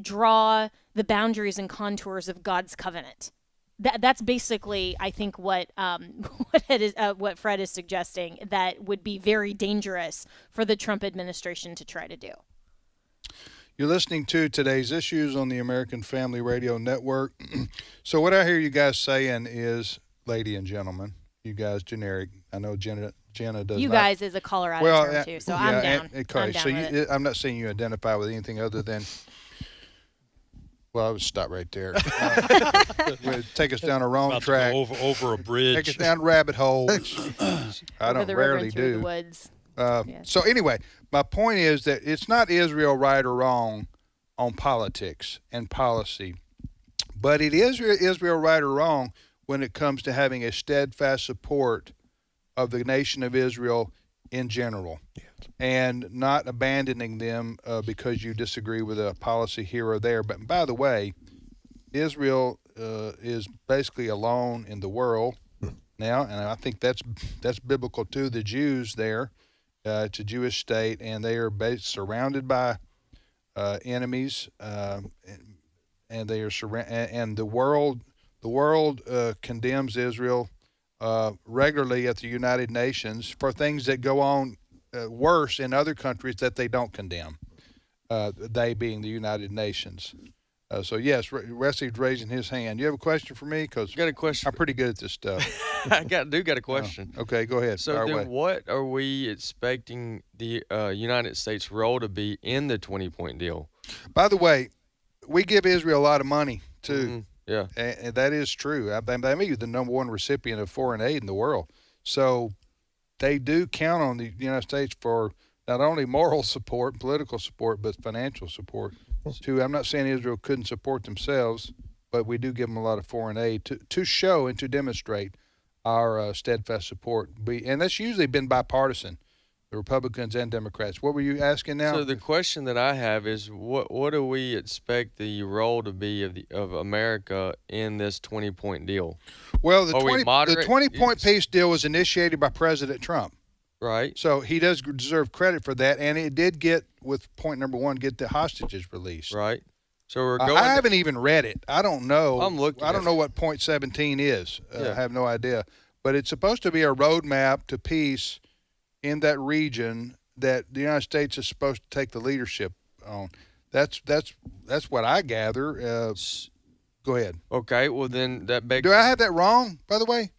draw the boundaries and contours of God's covenant. That's basically, I think, what Fred is suggesting, that would be very dangerous for the Trump administration to try to do. You're listening to Today's Issues on the American Family Radio Network. So what I hear you guys saying is, lady and gentlemen, you guys generic. I know Jenna does. You not. guys is a Colorado term too, so I'm down. Okay, I'm not saying you identify with anything other than. Well, I would stop right there. Take us down a wrong track. Over a bridge. Take us down rabbit holes. I don't rarely do. The woods. So anyway, my point is that it's not Israel right or wrong on politics and policy, but it is Israel right or wrong when it comes to having a steadfast support of the nation of Israel in general, and not abandoning them because you disagree with a policy here or there. But by the way, Israel is basically alone in the world now, and I think that's biblical too. The Jews there, it's a Jewish state, and they are surrounded by enemies, and they are and the world condemns Israel regularly at the United Nations for things that go on worse in other countries that they don't condemn, they being the United Nations. So, yes, Wesley's raising his hand. You have a question for me? Because got a question. I'm pretty good at this stuff. I do got a question. Okay, go ahead. So then what are we expecting the United States' role to be in the 20-point deal? By the way, we give Israel a lot of money, too. Mm-hmm. Yeah. And that is true. They may be the number one recipient of foreign aid in the world. So they do count on the United States for not only moral support, political support, but financial support, too. I'm not saying Israel couldn't support themselves, but we do give them a lot of foreign aid to show and to demonstrate our steadfast support. And that's usually been bipartisan, the Republicans and Democrats. What were you asking now? So the question that I have is, what do we expect the role to be of America in this 20-point deal? Well, the 20-point peace deal was initiated by President Trump. Right. So he does deserve credit for that, and it did get, with point number one, get the hostages released. Right. So we're going. I haven't even read it. I don't know. I'm looking. I don't know what point 17 is. Yeah. I have no idea. But it's supposed to be a roadmap to peace in that region that the United States is supposed to take the leadership on. That's what I gather. Go ahead. Okay. Well, then that begs. Do I have that wrong, by the way?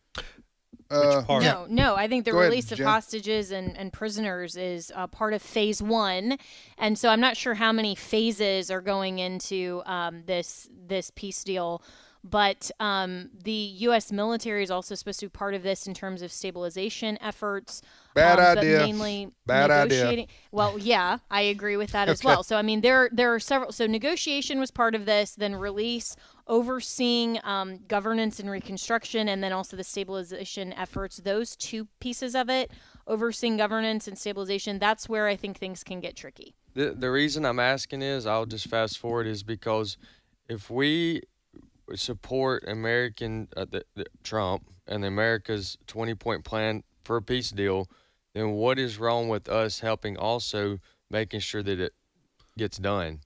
No. I think the release of Jen. hostages and prisoners is part of phase one, and so I'm not sure how many phases are going into this peace deal. But the U.S. military is also supposed to be part of this in terms of stabilization efforts. Bad idea. But mainly Bad negotiating. idea. Well, yeah, I agree with that as well. So, I mean, there are several. So negotiation was part of this, then release, overseeing governance and reconstruction, and then also the stabilization efforts. Those two pieces of it, overseeing governance and stabilization, that's where I think things can get tricky. The reason I'm asking is, I'll just fast forward, is because if we support American Trump and America's 20-point plan for a peace deal, then what is wrong with us helping also making sure that it gets done?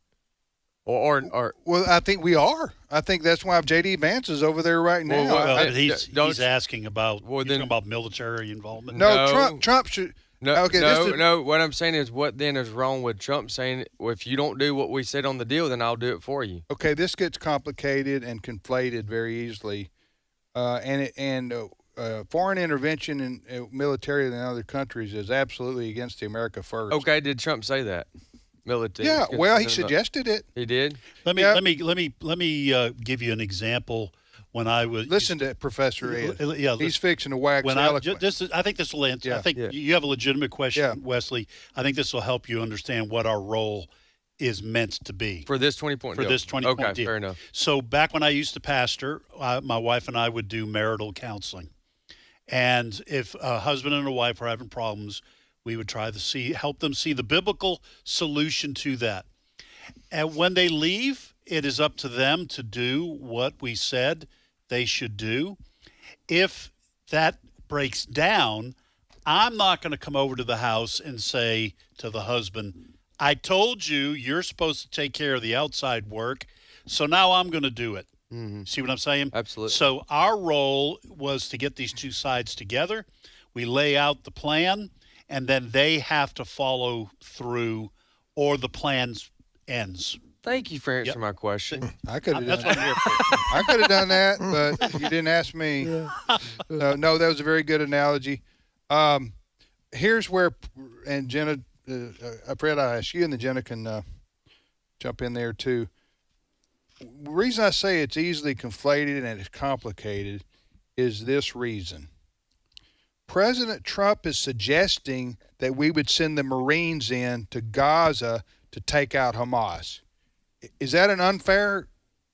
Or well, I think we are. I think that's why J.D. Vance is over there right now. He's asking about military involvement. No, Trump should. No. What I'm saying is, what then is wrong with Trump saying, well, if you don't do what we said on the deal, then I'll do it for you? Okay, this gets complicated and conflated very easily, foreign intervention in military in other countries is absolutely against the America First. Okay, did Trump say that? Military. Yeah, well, he suggested it. He did. Let me give you an example. When I was listen to Professor Ed. Yeah, he's fixing to wax eloquent. I think this will answer. Yeah. I think you have a legitimate question, Wesley. I think this will help you understand what our role is meant to be for this 20-point deal. For this 20-point deal. Okay, fair enough. So back when I used to pastor, my wife and I would do marital counseling, and if a husband and a wife were having problems, we would try to help them see the biblical solution to that. And when they leave, it is up to them to do what we said they should do. If that breaks down, I'm not going to come over to the house and say to the husband, I told you you're supposed to take care of the outside work, so now I'm going to do it. Mm-hmm. See what I'm saying? Absolutely. So our role was to get these two sides together. We lay out the plan, and then they have to follow through, or the plan ends. Thank you for answering my question. I could have That's done what I'm here for. I could have done that, but you didn't ask me. No, that was a very good analogy. Here's where, and Jenna, Fred, I ask you, and then Jenna can jump in there too. The reason I say it's easily conflated and it's complicated is this reason. President Trump is suggesting that we would send the Marines in to Gaza to take out Hamas. Is that an unfair?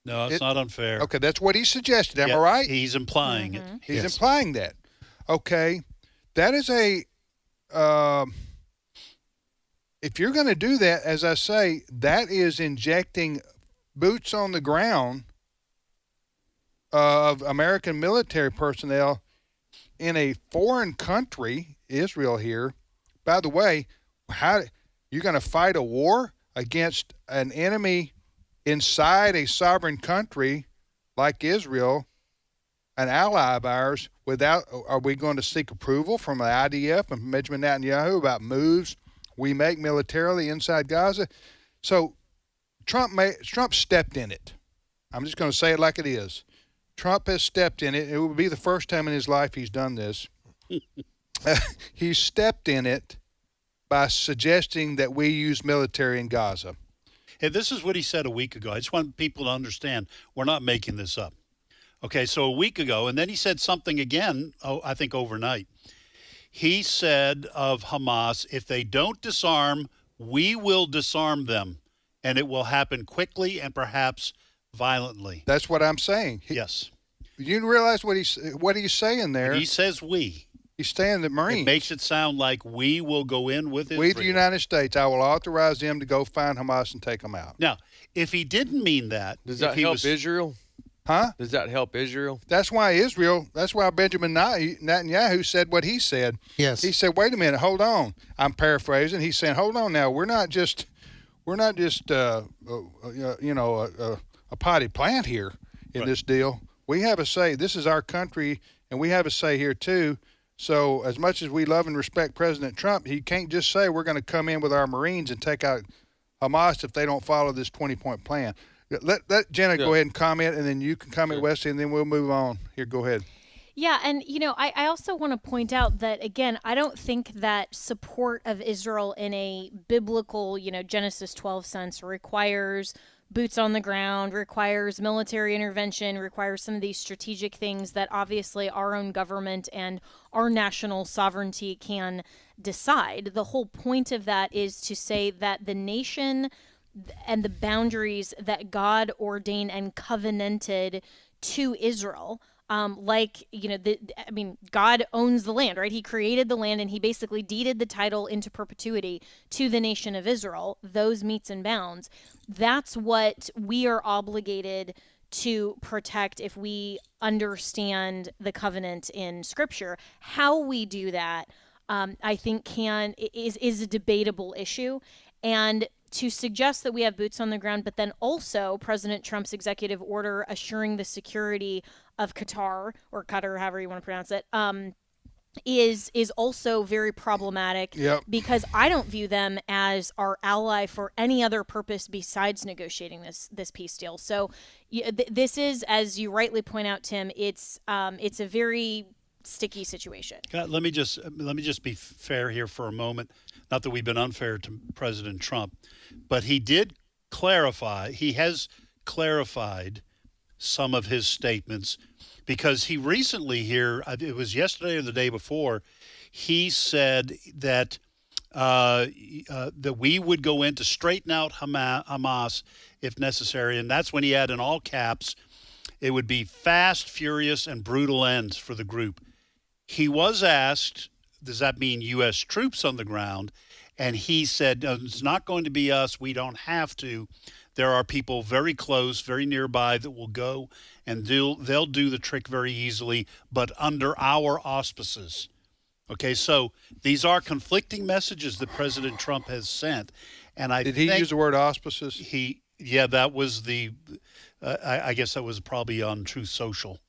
No, it's not unfair. Okay, that's what he suggested. Am I right? He's implying it. He's implying that. Okay, that is a. If you're going to do that, as I say, that is injecting boots on the ground of American military personnel in a foreign country, Israel here. By the way, how you're going to fight a war against an enemy inside a sovereign country like Israel, an ally of ours, are we going to seek approval from the IDF and Benjamin Netanyahu about moves we make militarily inside Gaza? So Trump stepped in it. I'm just going to say it like it is. Trump has stepped in it. It will be the first time in his life he's done this. He stepped in it by suggesting that we use military in Gaza. And this is what he said a week ago. I just want people to understand we're not making this up. Okay, so a week ago, and then he said something again, I think overnight. He said of Hamas, if they don't disarm, we will disarm them, and it will happen quickly and perhaps violently. That's what I'm saying. Yes. You realize what he's saying there? When he says we. He's saying the Marines. It makes it sound like we will go in with Israel. We, the United States, I will authorize them to go find Hamas and take them out. Now, if he didn't mean that, does that help Israel? Huh? Does that help Israel? That's why Benjamin Netanyahu said what he said. Yes. He said, "Wait a minute, hold on." I'm paraphrasing. He's saying, "Hold on now. We're not just a potty plant here in this deal. We have a say. This is our country, and we have a say here too." So as much as we love and respect President Trump, he can't just say we're going to come in with our Marines and take out Hamas if they don't follow this 20-point plan. Let Jenna go ahead and comment, and then you can comment, Wesley, and then we'll move on. Here, go ahead. Yeah, and, I also want to point out that, again, I don't think that support of Israel in a biblical, Genesis 12 sense requires boots on the ground, requires military intervention, requires some of these strategic things that obviously our own government and our national sovereignty can decide. The whole point of that is to say that the nation and the boundaries that God ordained and covenanted to Israel, God owns the land, right? He created the land and he basically deeded the title into perpetuity to the nation of Israel, those metes and bounds. That's what we are obligated to protect if we understand the covenant in Scripture. How we do that, I think is a debatable issue. And to suggest that we have boots on the ground, but then also President Trump's executive order assuring the security of Qatar, or Qatar, however you want to pronounce it, is also very problematic because I don't view them as our ally for any other purpose besides negotiating this peace deal. So this is, as you rightly point out, Tim, it's a very sticky situation. God, let me just be fair here for a moment. Not that we've been unfair to President Trump, but he did clarify. He has clarified some of his statements, because he recently here, it was yesterday or the day before, he said that that we would go in to straighten out Hamas if necessary, and that's when he had in all caps, it would be fast, furious, and brutal ends for the group. He was asked, does that mean U.S. troops on the ground? And he said, no, it's not going to be us. We don't have to. There are people very close, very nearby that will go and they'll do the trick very easily, but under our auspices. Okay, so these are conflicting messages that President Trump has sent. And I Did he use the word auspices? That was I guess that was probably on Truth Social.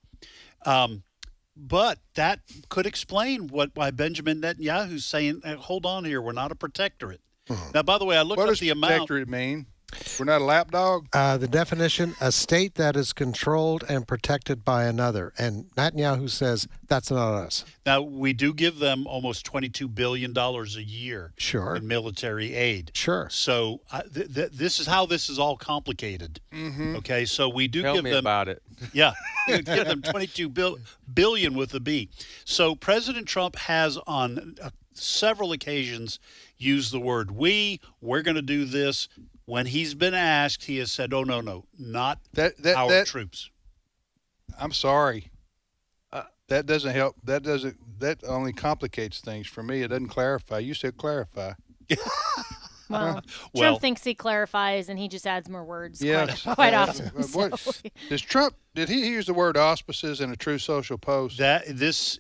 But that could explain why Benjamin Netanyahu's saying, hold on here, we're not a protectorate. Now, by the way, I looked up the amount. What does protectorate mean? We're not a lapdog? The definition, a state that is controlled and protected by another. And Netanyahu says that's not us. Now, we do give them almost $22 billion a year in military aid. Sure. So this is how this is all complicated. Mm-hmm. Okay, so we do Tell give me them about it. Yeah, give them $22 billion with a B. So President Trump has on several occasions used the word we're going to do this. When he's been asked, he has said, oh, no, not our troops. I'm sorry. That doesn't help. That only complicates things for me. It doesn't clarify. You said clarify. Well, Trump thinks he clarifies, and he just adds more words quite often. Did he use the word auspices in a Truth Social post? Yes.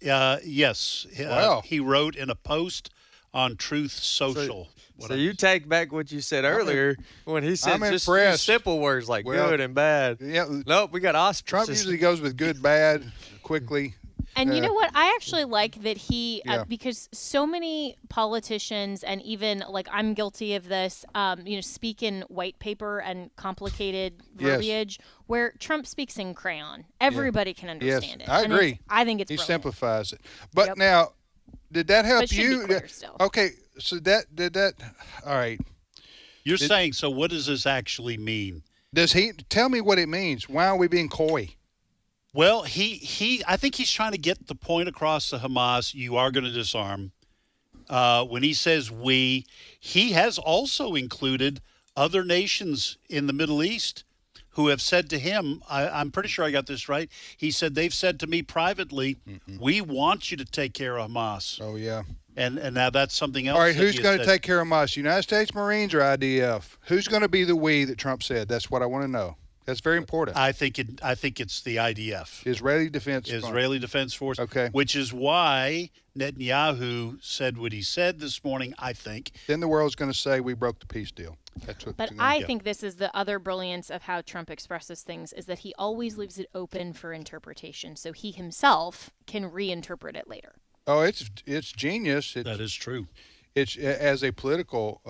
Wow. He wrote in a post on Truth Social. So you take back what you said earlier when he said just impressed. simple words like good and bad. Yeah. Nope, we got auspices. Trump usually goes with good, bad, quickly. And you know what? I actually like that he, because so many politicians, and even like I'm guilty of this, speak in white paper and complicated verbiage, where Trump speaks in crayon. Everybody can understand it. I agree. I think it's he brilliant. simplifies it. But now, did that help But it should you? be clear still. Okay, so did that? All right. You're saying, so what does this actually mean? Does he tell me what it means? Why are we being coy? Well, I think he's trying to get the point across to Hamas, you are going to disarm. When he says we, he has also included other nations in the Middle East who have said to him, I'm pretty sure I got this right. He said, they've said to me privately, we want you to take care of Hamas. Oh, yeah. And now that's something else. All right, who's going to take care of Hamas? United States Marines or IDF? Who's going to be the we that Trump said? That's what I want to know. That's very important. I think it's the IDF. Israeli Defense Force. Okay. Which is why Netanyahu said what he said this morning, I think. Then the world's going to say we broke the peace deal. That's what. But I think this is the other brilliance of how Trump expresses things, is that he always leaves it open for interpretation, so he himself can reinterpret it later. Oh, it's genius. That is true. It's as a political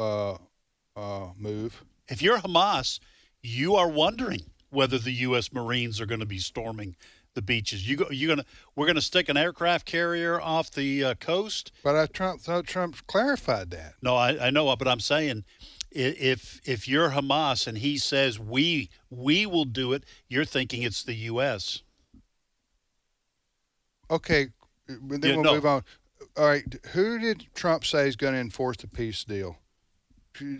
move. If you're Hamas, you are wondering whether the U.S. Marines are going to be storming the beaches. We're going to stick an aircraft carrier off the coast. But I thought Trump clarified that. No, I know, but I'm saying if you're Hamas and he says we will do it, you're thinking it's the U.S. Okay, then we'll move on. All right, who did Trump say is going to enforce the peace deal?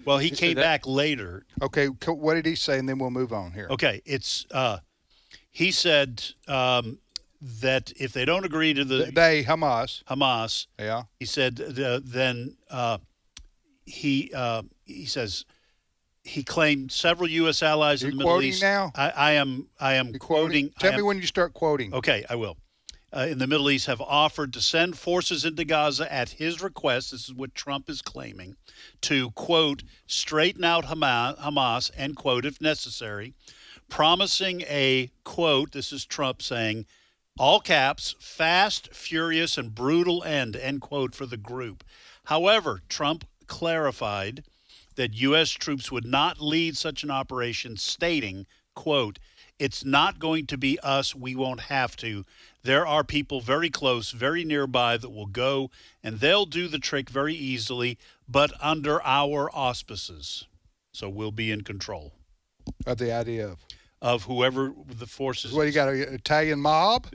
Well, he came back later. Okay, what did he say? And then we'll move on here. Okay, he said that if they don't agree to Hamas, yeah, he said then he says he claimed several U.S. allies in the Middle East. Now? I am quoting. Tell me when you start quoting. Okay, I will. In the Middle East have offered to send forces into Gaza at his request, this is what Trump is claiming, to, quote, straighten out Hamas, end quote, if necessary, promising a, quote, this is Trump saying, all caps, fast, furious, and brutal end quote, for the group. However, Trump clarified that U.S. troops would not lead such an operation, stating, quote, "It's not going to be us. We won't have to. There are people very close, very nearby that will go, and they'll do the trick very easily, but under our auspices. So we'll be in control." Of the idea of whoever the forces. What, you got an Italian mob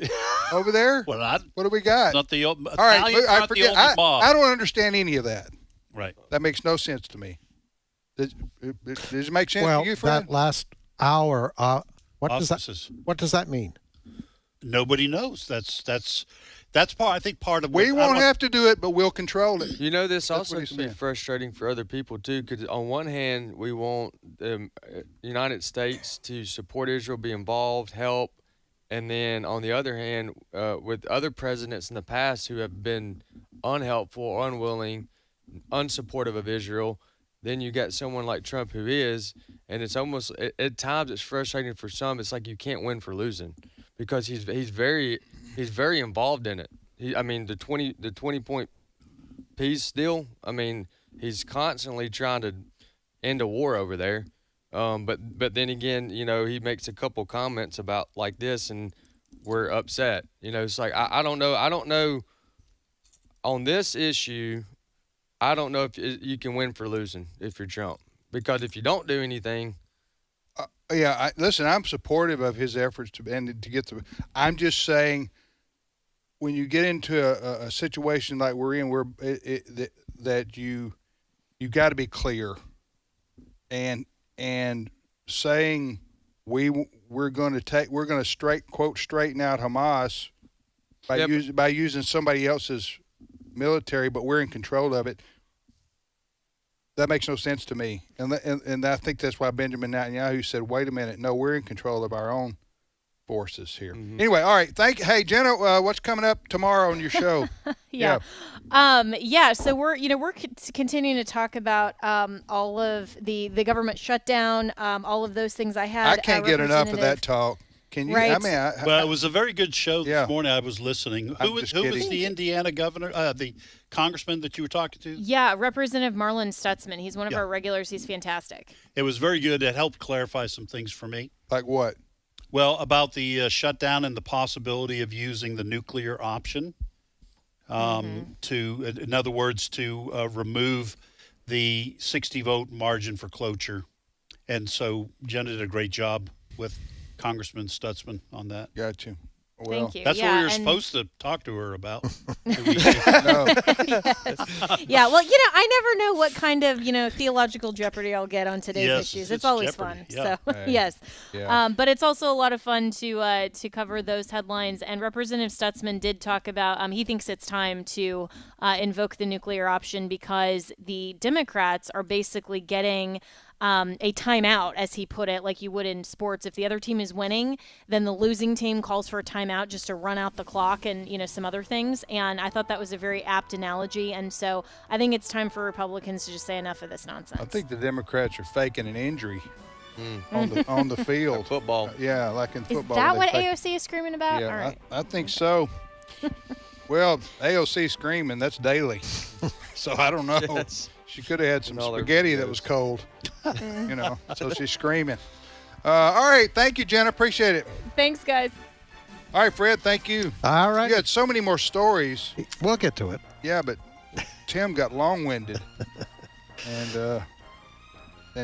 over there? Well, what do we got? Not the All right, I forget. the only mob. I don't understand any of that. Right. That makes no sense to me. Does it make sense Well, to you, Fred? that last hour, what Auspices. does that mean? Nobody knows. That's part. I think part of We won't have to do it, but we'll control it. You know, this That's also what can he be said. frustrating for other people too, because on one hand, we want the United States to support Israel, be involved, help, and then on the other hand, with other presidents in the past who have been unhelpful, unwilling, unsupportive of Israel, then you got someone like Trump who is, and it's almost at times it's frustrating for some. It's like you can't win for losing, because he's very involved in it. The 20-point peace deal. I mean, he's constantly trying to end a war over there. But then again, you know, he makes a couple comments about like this, and we're upset. You know, it's like I don't know. I don't know on this issue. I don't know if you can win for losing if you're Trump, because if you don't do anything. Listen, I'm supportive of his efforts to get the. I'm just saying, when you get into a situation like we're in, where that you got to be clear, and saying we're going to straighten out Hamas by using somebody else's military, but we're in control of it. That makes no sense to me, and I think that's why Benjamin Netanyahu said, "Wait a minute, no, we're in control of our own forces here." Mm-hmm. Anyway, all right, hey Jenna, what's coming up tomorrow on your show? So we're continuing to talk about all of the government shutdown, all of those things. I can't get enough of that talk. Can you? Right. Well, it was a very good show this morning. I was listening. Who was the Indiana governor, the congressman that you were talking to? Yeah, Representative Marlon Stutzman. He's one of our regulars. He's fantastic. It was very good. It helped clarify some things for me. Like what? Well, about the shutdown and the possibility of using the nuclear option to, in other words, to remove the 60-vote margin for cloture. And so Jenna did a great job with Congressman Stutzman on that. Got you. Well, thank you. That's what we were supposed to talk to her about. Yeah, well, I never know what kind of, theological jeopardy I'll get on today's issues. It's always jeopardy. fun. Yeah. So, yes. Yeah. But it's also a lot of fun to cover those headlines. And Representative Stutzman did talk about, he thinks it's time to invoke the nuclear option, because the Democrats are basically getting a timeout, as he put it, like you would in sports. If the other team is winning, then the losing team calls for a timeout just to run out the clock and, some other things. And I thought that was a very apt analogy. And so I think it's time for Republicans to just say enough of this nonsense. I think the Democrats are faking an injury on the field. Like football. Yeah, like in football. Is that what AOC is screaming about? Yeah, all right. I think so. Well, AOC screaming, that's daily. So I don't know. Yes. She could have had some spaghetti that was cold, so she's screaming. All right. Thank you, Jenna. Appreciate it. Thanks, guys. All right, Fred. Thank you. All right. You had so many more stories. We'll get to it. Yeah, but Tim got long-winded and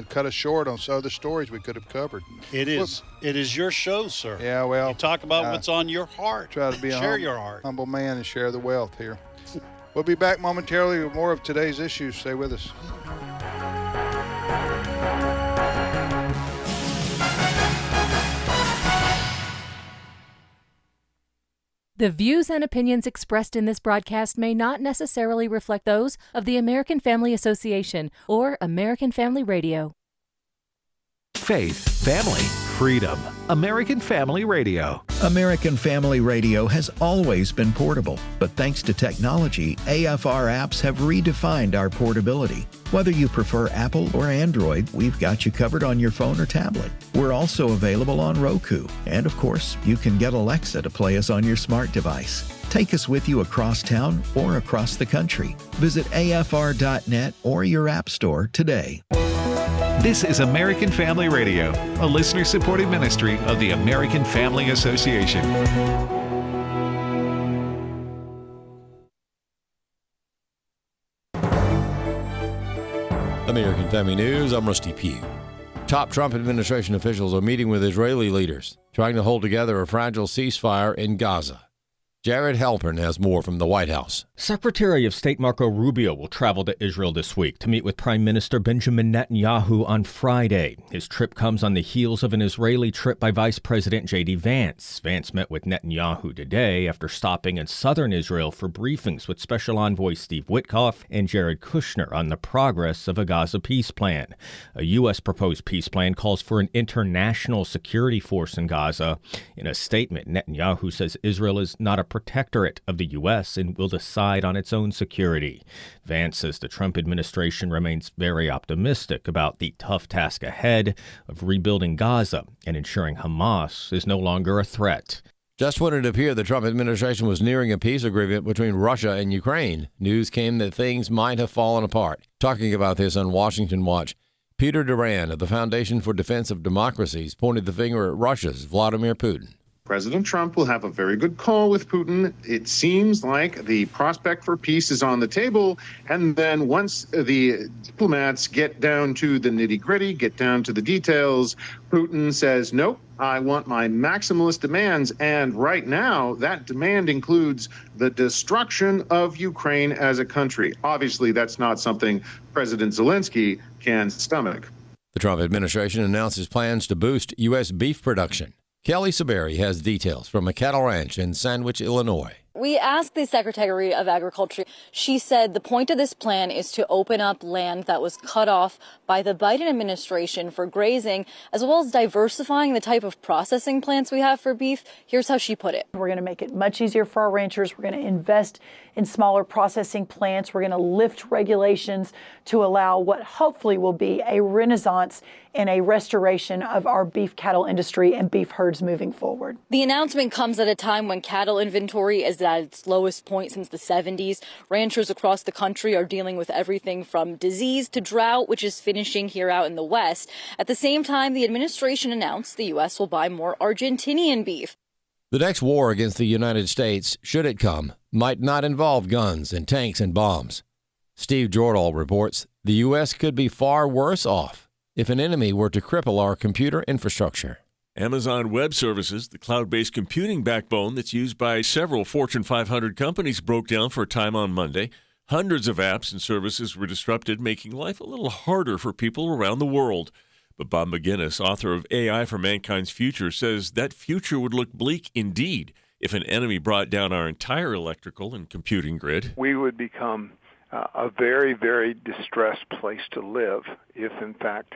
cut us short on some other stories we could have covered. It is your show, sir. Yeah, well. You talk about what's on your heart. Try to be share your heart. Humble man and share the wealth here. We'll be back momentarily with more of today's issues. Stay with us. The views and opinions expressed in this broadcast may not necessarily reflect those of the American Family Association or American Family Radio. Faith, family, freedom. American Family Radio. American Family Radio has always been portable, but thanks to technology, AFR apps have redefined our portability. Whether you prefer Apple or Android, we've got you covered on your phone or tablet. We're also available on Roku, and of course, you can get Alexa to play us on your smart device. Take us with you across town or across the country. Visit afr.net or your app store today. This is American Family Radio, a listener-supported ministry of the American Family Association. American Family News, I'm Rusty Pugh. Top Trump administration officials are meeting with Israeli leaders, trying to hold together a fragile ceasefire in Gaza. Jared Halpern has more from the White House. Secretary of State Marco Rubio will travel to Israel this week to meet with Prime Minister Benjamin Netanyahu on Friday. His trip comes on the heels of an Israeli trip by Vice President J.D. Vance. Vance met with Netanyahu today after stopping in southern Israel for briefings with Special Envoy Steve Witkoff and Jared Kushner on the progress of a Gaza peace plan. A U.S. proposed peace plan calls for an international security force in Gaza. In a statement, Netanyahu says Israel is not a protectorate of the U.S. and will decide on its own security. Vance says the Trump administration remains very optimistic about the tough task ahead of rebuilding Gaza and ensuring Hamas is no longer a threat. Just when it appeared the Trump administration was nearing a peace agreement between Russia and Ukraine, news came that things might have fallen apart. Talking about this on Washington Watch, Peter Duran of the Foundation for Defense of Democracies pointed the finger at Russia's Vladimir Putin. President Trump will have a very good call with Putin. It seems like the prospect for peace is on the table. And then once the diplomats get down to the nitty-gritty, get down to the details, Putin says, nope, I want my maximalist demands. And right now, that demand includes the destruction of Ukraine as a country. Obviously, that's not something President Zelensky can stomach. The Trump administration announces plans to boost U.S. beef production. Kelly Saberi has details from a cattle ranch in Sandwich, Illinois. We asked the Secretary of Agriculture. She said the point of this plan is to open up land that was cut off by the Biden administration for grazing, as well as diversifying the type of processing plants we have for beef. Here's how she put it. We're going to make it much easier for our ranchers. We're going to invest in smaller processing plants. We're going to lift regulations to allow what hopefully will be a renaissance and a restoration of our beef cattle industry and beef herds moving forward. The announcement comes at a time when cattle inventory is at its lowest point since the 70s. Ranchers across the country are dealing with everything from disease to drought, which is finishing here out in the West. At the same time, the administration announced the U.S. will buy more Argentinian beef. The next war against the United States, should it come, might not involve guns and tanks and bombs. Steve Jordahl reports the U.S. could be far worse off if an enemy were to cripple our computer infrastructure. Amazon Web Services, the cloud-based computing backbone that's used by several Fortune 500 companies, broke down for a time on Monday. Hundreds of apps and services were disrupted, making life a little harder for people around the world. But Bob McGinnis, author of AI for Mankind's Future, says that future would look bleak indeed if an enemy brought down our entire electrical and computing grid. We would become a very, very distressed place to live if, in fact,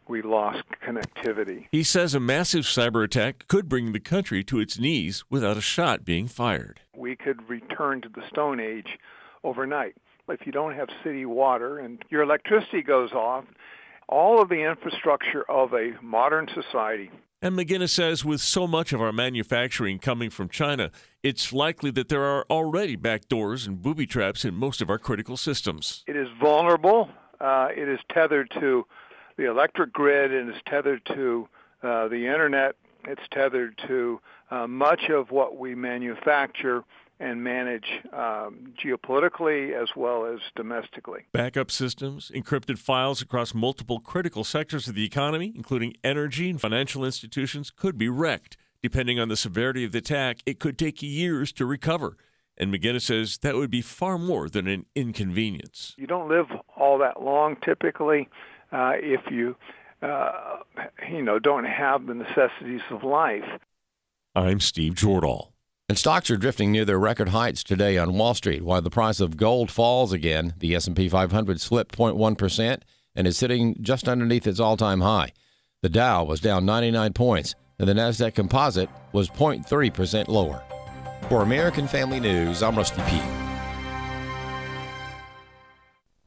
we lost connectivity. He says a massive cyber attack could bring the country to its knees without a shot being fired. We could return to the Stone Age overnight. If you don't have city water and your electricity goes off, all of the infrastructure of a modern society. And McGinnis says with so much of our manufacturing coming from China, it's likely that there are already backdoors and booby traps in most of our critical systems. It is vulnerable. It is tethered to the electric grid, and it's tethered to the internet. It's tethered to much of what we manufacture and manage geopolitically as well as domestically. Backup systems, encrypted files across multiple critical sectors of the economy, including energy and financial institutions, could be wrecked. Depending on the severity of the attack, it could take years to recover. And McGinnis says that would be far more than an inconvenience. You don't live all that long typically if you don't have the necessities of life. I'm Steve Jordahl. And stocks are drifting near their record heights today on Wall Street. While the price of gold falls again, the S&P 500 slipped 0.1% and is sitting just underneath its all-time high. The Dow was down 99 points, and the Nasdaq Composite was 0.3% lower. For American Family News, I'm Rusty P.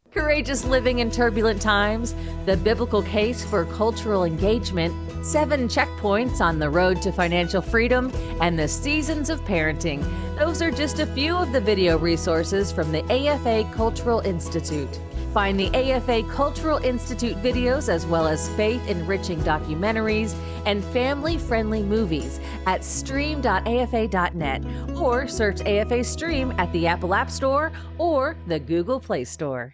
Courageous living in turbulent times, the biblical case for cultural engagement, 7 checkpoints on the road to financial freedom, and the seasons of parenting. Those are just a few of the video resources from the AFA Cultural Institute. Find the AFA Cultural Institute videos as well as faith-enriching documentaries and family-friendly movies at stream.afa.net or search AFA Stream at the Apple App Store or the Google Play Store.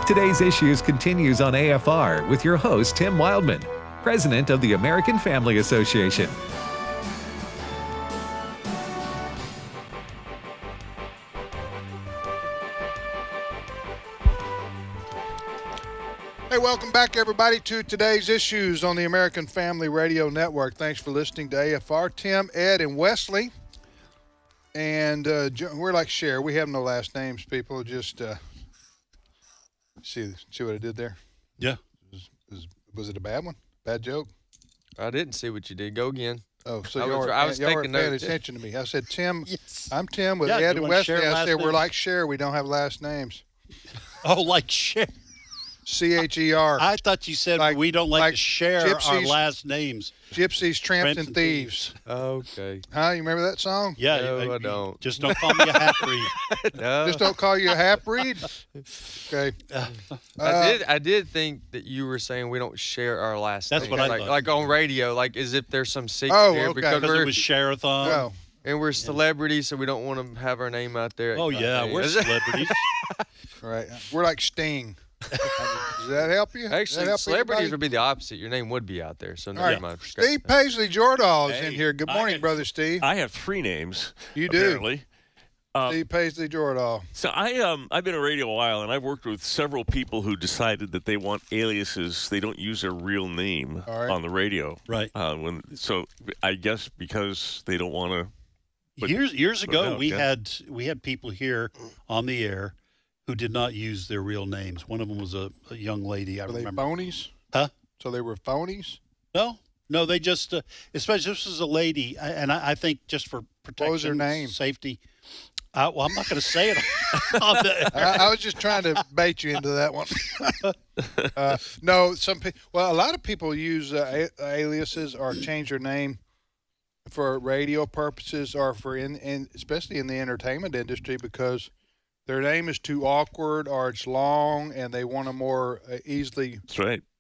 Today's Issues continues on AFR with your host, Tim Wildmon, President of the American Family Association. Hey, welcome back, everybody, to Today's Issues on the American Family Radio Network. Thanks for listening to AFR. Tim, Ed, and Wesley. And we're like Cher. We have no last names, people. Just see what I did there? Yeah. Was it a bad one? Bad joke? I didn't see what you did. Go again. Oh, so I was y'all taking weren't paying notes. attention to me. I said, Tim, Yes. I'm Tim with Yeah, Ed you and wanna Wesley. share I last said, we're names? like Cher. We don't have last names. Oh, like Cher. C-H-E-R. I thought you said we don't like to share our gypsies, last names. Gypsies, tramps, and thieves. Okay. Huh? You remember that song? Yeah. No, I don't. Just don't call me a half-breed. No. Just don't call you a half-breed? Okay. I did think that you were saying we don't share our last That's name. what I like, thought. like on radio, like as if there's some secret Oh, here okay. because Because it was Share-a-thon. No. and we're celebrities, so we don't want to have our name out there. Oh, yeah, we're celebrities. Right. We're like Sting. Does that help you? Actually, celebrities would be the opposite. Your name would be out there, so All never right. mind. Steve Paisley Jordahl is in here. Good morning, Brother Steve. I have 3 names. You do. Apparently. Steve Paisley Jordahl. So I've been in radio a while, and I've worked with several people who decided that they want aliases. They don't use their real name on the radio. Right. So I guess because they don't want to. Years ago, we had people here on the air who did not use their real names. One of them was a young lady. I remember. They phonies? Huh? So they were phonies? No, they just, especially this was a lady, and I think just for protection, What was her name? Safety. Well, I'm not going to say it. I was just trying to bait you into that one. No, a lot of people use aliases or change their name for radio purposes or for especially in the entertainment industry because their name is too awkward or it's long and they want a more easily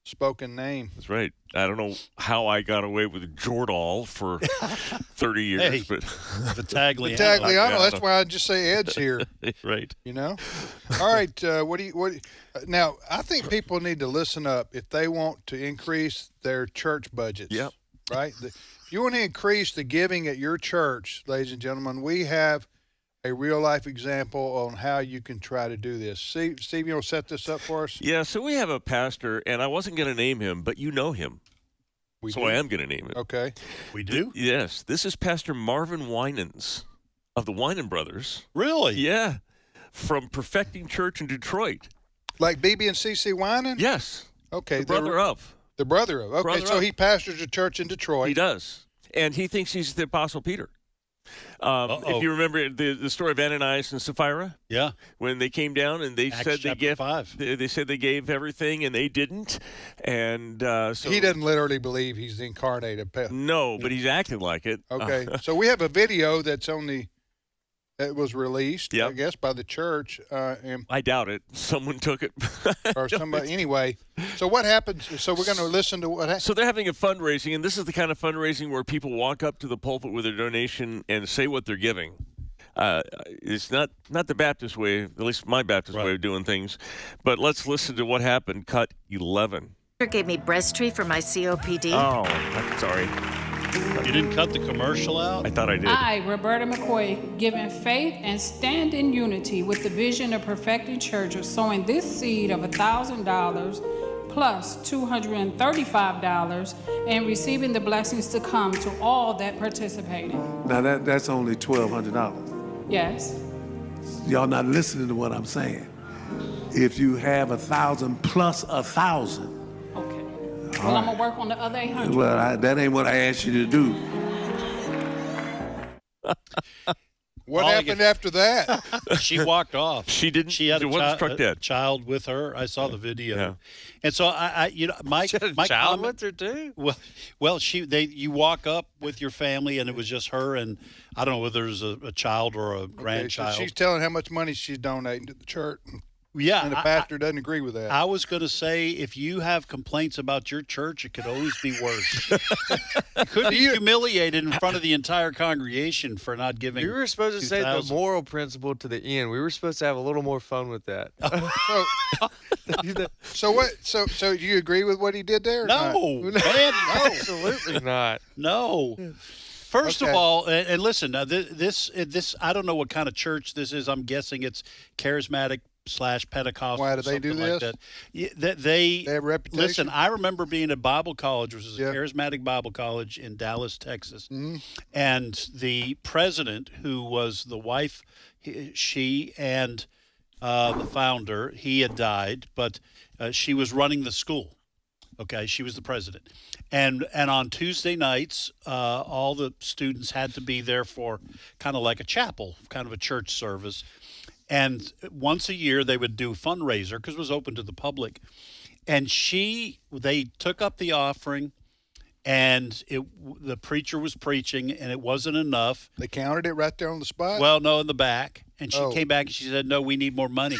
spoken name. That's right. I don't know how I got away with Jordahl for 30 years, but Vitagliano. That's why I just say Ed's here. Right. You know. All right. Now, I think people need to listen up if they want to increase their church budgets. Yep. Right. If you want to increase the giving at your church, ladies and gentlemen, we have a real life example on how you can try to do this. Steve, you want to set this up for us? Yeah, so we have a pastor, and I wasn't going to name him, but you know him. I am going to name him. Okay. We do? Yes. This is Pastor Marvin Winans of the Winan Brothers. Really? Yeah. From Perfecting Church in Detroit. Like BB and CC Winan? Yes. Okay. The brother of. The brother of. Okay, Brother so of. he pastors a church in Detroit. He does. And he thinks he's the Apostle Peter. If you remember the story of Ananias and Sapphira, yeah, when they came down and they Acts said they said they gave everything and they didn't, and so he doesn't literally believe he's the incarnated. No, but he's acting like it. Okay, so we have a video that was released, I guess, by the church. I doubt it. Someone took it. Or somebody. Anyway, so what happens? So we're going to listen to what happens. So they're having a fundraising, and this is the kind of fundraising where people walk up to the pulpit with their donation and say what they're giving. It's not the Baptist way, at least my Baptist way of doing things. But let's listen to what happened. Cut 11. Gave me breasttree for my COPD. Oh, I'm sorry. You didn't cut the commercial out? I thought I did. I, Roberta McCoy, given faith and stand in unity with the vision of Perfecting Church of sowing this seed of $1,000 plus $235 and receiving the blessings to come to all that participated. Now that's only $1,200. Yes. Y'all not listening to what I'm saying. If you have 1,000 plus 1,000, Well, I'm going to work on the other 800. Well, that ain't what I asked you to do. What happened after that? She walked off. She didn't. She had a child with her. I saw the video, Yeah. and so my child comment, with her too. Well, you walk up with your family, and it was just her, and I don't know whether there's a child or a grandchild. So she's telling how much money she's donating to the church. Yeah, and the pastor doesn't agree with that. I was going to say, if you have complaints about your church, it could always be worse. You could be humiliated in front of the entire congregation for not giving. We were supposed to say the 2,000. moral principle to the end. We were supposed to have a little more fun with that. So what? So do you agree with what he did there? or No, not? man, no. Absolutely not. No. First Okay. of all, and listen, now this I don't know what kind of church this is. I'm guessing it's charismatic / Pentecostal. Why do they something do like this? that. Yeah, they have a reputation? Listen, I remember being at Bible college, which is a charismatic Bible college in Dallas, Texas, and the president, who was the wife, she and the founder, he had died, but she was running the school. Okay, she was the president, and on Tuesday nights, all the students had to be there for kind of like a chapel, kind of a church service. And once a year, they would do a fundraiser because it was open to the public. And they took up the offering, and the preacher was preaching, and it wasn't enough. They counted it right there on the spot? Well, no, in the back. And she Oh. came back and she said, "No, we need more money."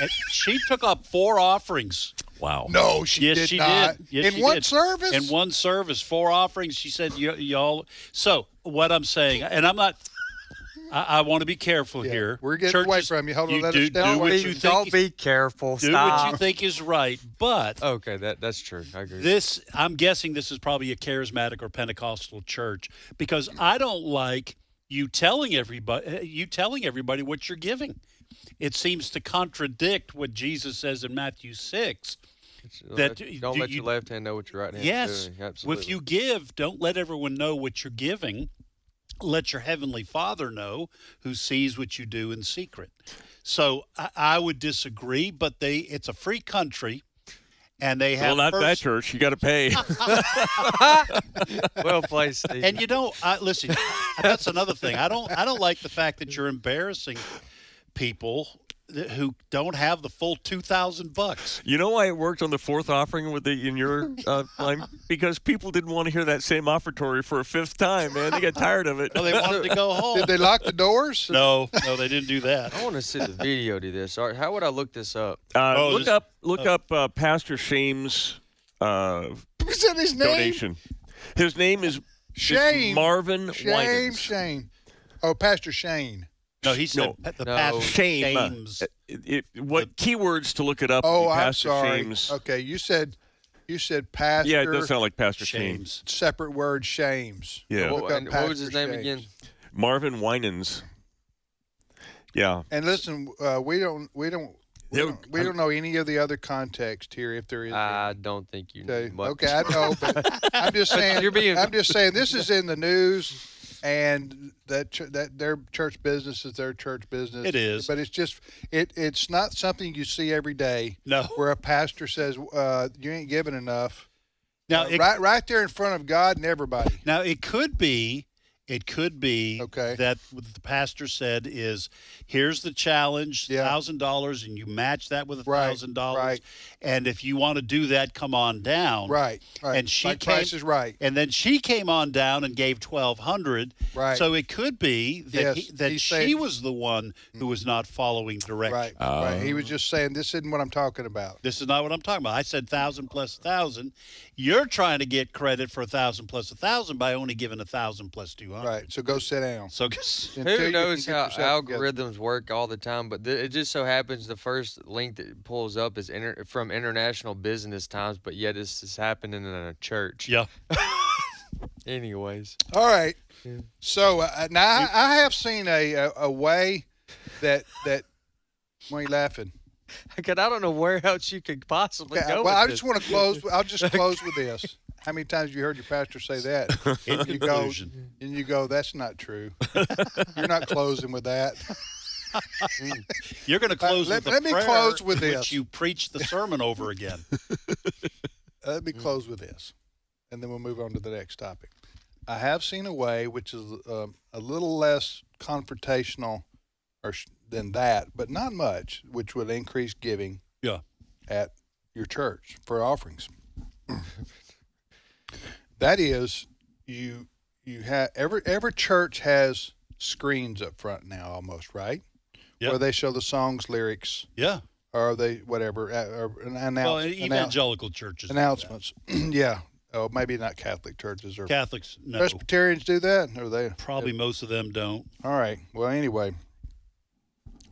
And she took up 4 offerings. Wow. No, she Yes, did she not. did. Yes, In she one did. service? In one service, 4 offerings. She said, y'all. So what I'm saying, and I'm not. I want to be careful here. We're getting away from you. Hold on, let us do what you think. Don't be careful. Do Stop. what you think is right. But Okay, that's true. I agree. I'm guessing this is probably a charismatic or Pentecostal church, because I don't like you telling everybody what you're giving. It seems to contradict what Jesus says in Matthew 6. That Don't let your left hand know what your right hand Yes. is doing. Absolutely. If you give, don't let everyone know what you're giving. Let your heavenly Father know, who sees what you do in secret. So I would disagree, but it's a free country, and they have. Well, not that church. You got to pay. Well played, Steve. And listen. That's another thing. I don't like the fact that you're embarrassing people who don't have the full $2,000. You know why it worked on the 4th offering in your line? Because people didn't want to hear that same offertory for a 5th time, man. They got tired of it. No, they wanted to go home. Did they lock the doors? No, they didn't do that. I want to see the video to this. All right, how would I look this up? Look up Pastor Shame's Is that his name? donation. His name is Shane. Marvin Winans. Shane. Oh, Pastor Shane. No, he said the pastor Shame. shames. What keywords to look it up? Oh, I'm Pastor sorry. Shames. Okay, you said pastor. Yeah, it does sound like Pastor Shames. Separate word, shames. Yeah. Look up What was Pastor his name Shames. again? Marvin Winans. Yeah. And listen, we don't know any of the other context here, if there is. I don't think you know much. Okay, I know, but I'm just saying. I'm just saying this is in the news, and that their church business is their church business. It is, but it's just it's not something you see every day. No, where a pastor says you ain't giving enough. Now, right there in front of God and everybody. Now it could be okay. that what the pastor said is, here's the challenge, $1,000, and you match that with $1,000. Right. And if you want to do that, come on down. Right. And she like Price is Right. And then she came on down and gave $1,200. Right. So it could be that Yes, she was the one who was not following direction. Right. He was just saying, this isn't what I'm talking about. This is not what I'm talking about. I said 1,000 plus 1,000. You're trying to get credit for 1,000 plus 1,000 by only giving 1,000 plus 200. Right. So go sit down. So who knows how algorithms work all the time? But it just so happens the first link that pulls up is from International Business Times, but yet this is happening in a church. Yeah. Anyways. All right. Yeah. So now I have seen a way that. Why are you laughing? I don't know where else you could possibly go. Well, I just want to close. I'll just close with this. How many times have you heard your pastor say that? And you go, that's not true. You're not closing with that. You're going to close with let me prayer close with this. Which you preach the sermon over again. let me close with this, and then we'll move on to the next topic. I have seen a way which is a little less confrontational than that, but not much, which would increase giving at your church for offerings. That is, you have every church has screens up front now, almost, right? Yep. Where they show the songs, lyrics. Yeah. Or they whatever. Evangelical churches. Announcements. Yeah. Oh, maybe not Catholic churches or Catholics. No. Presbyterians do that, or they probably most of them don't. All right. Well, anyway,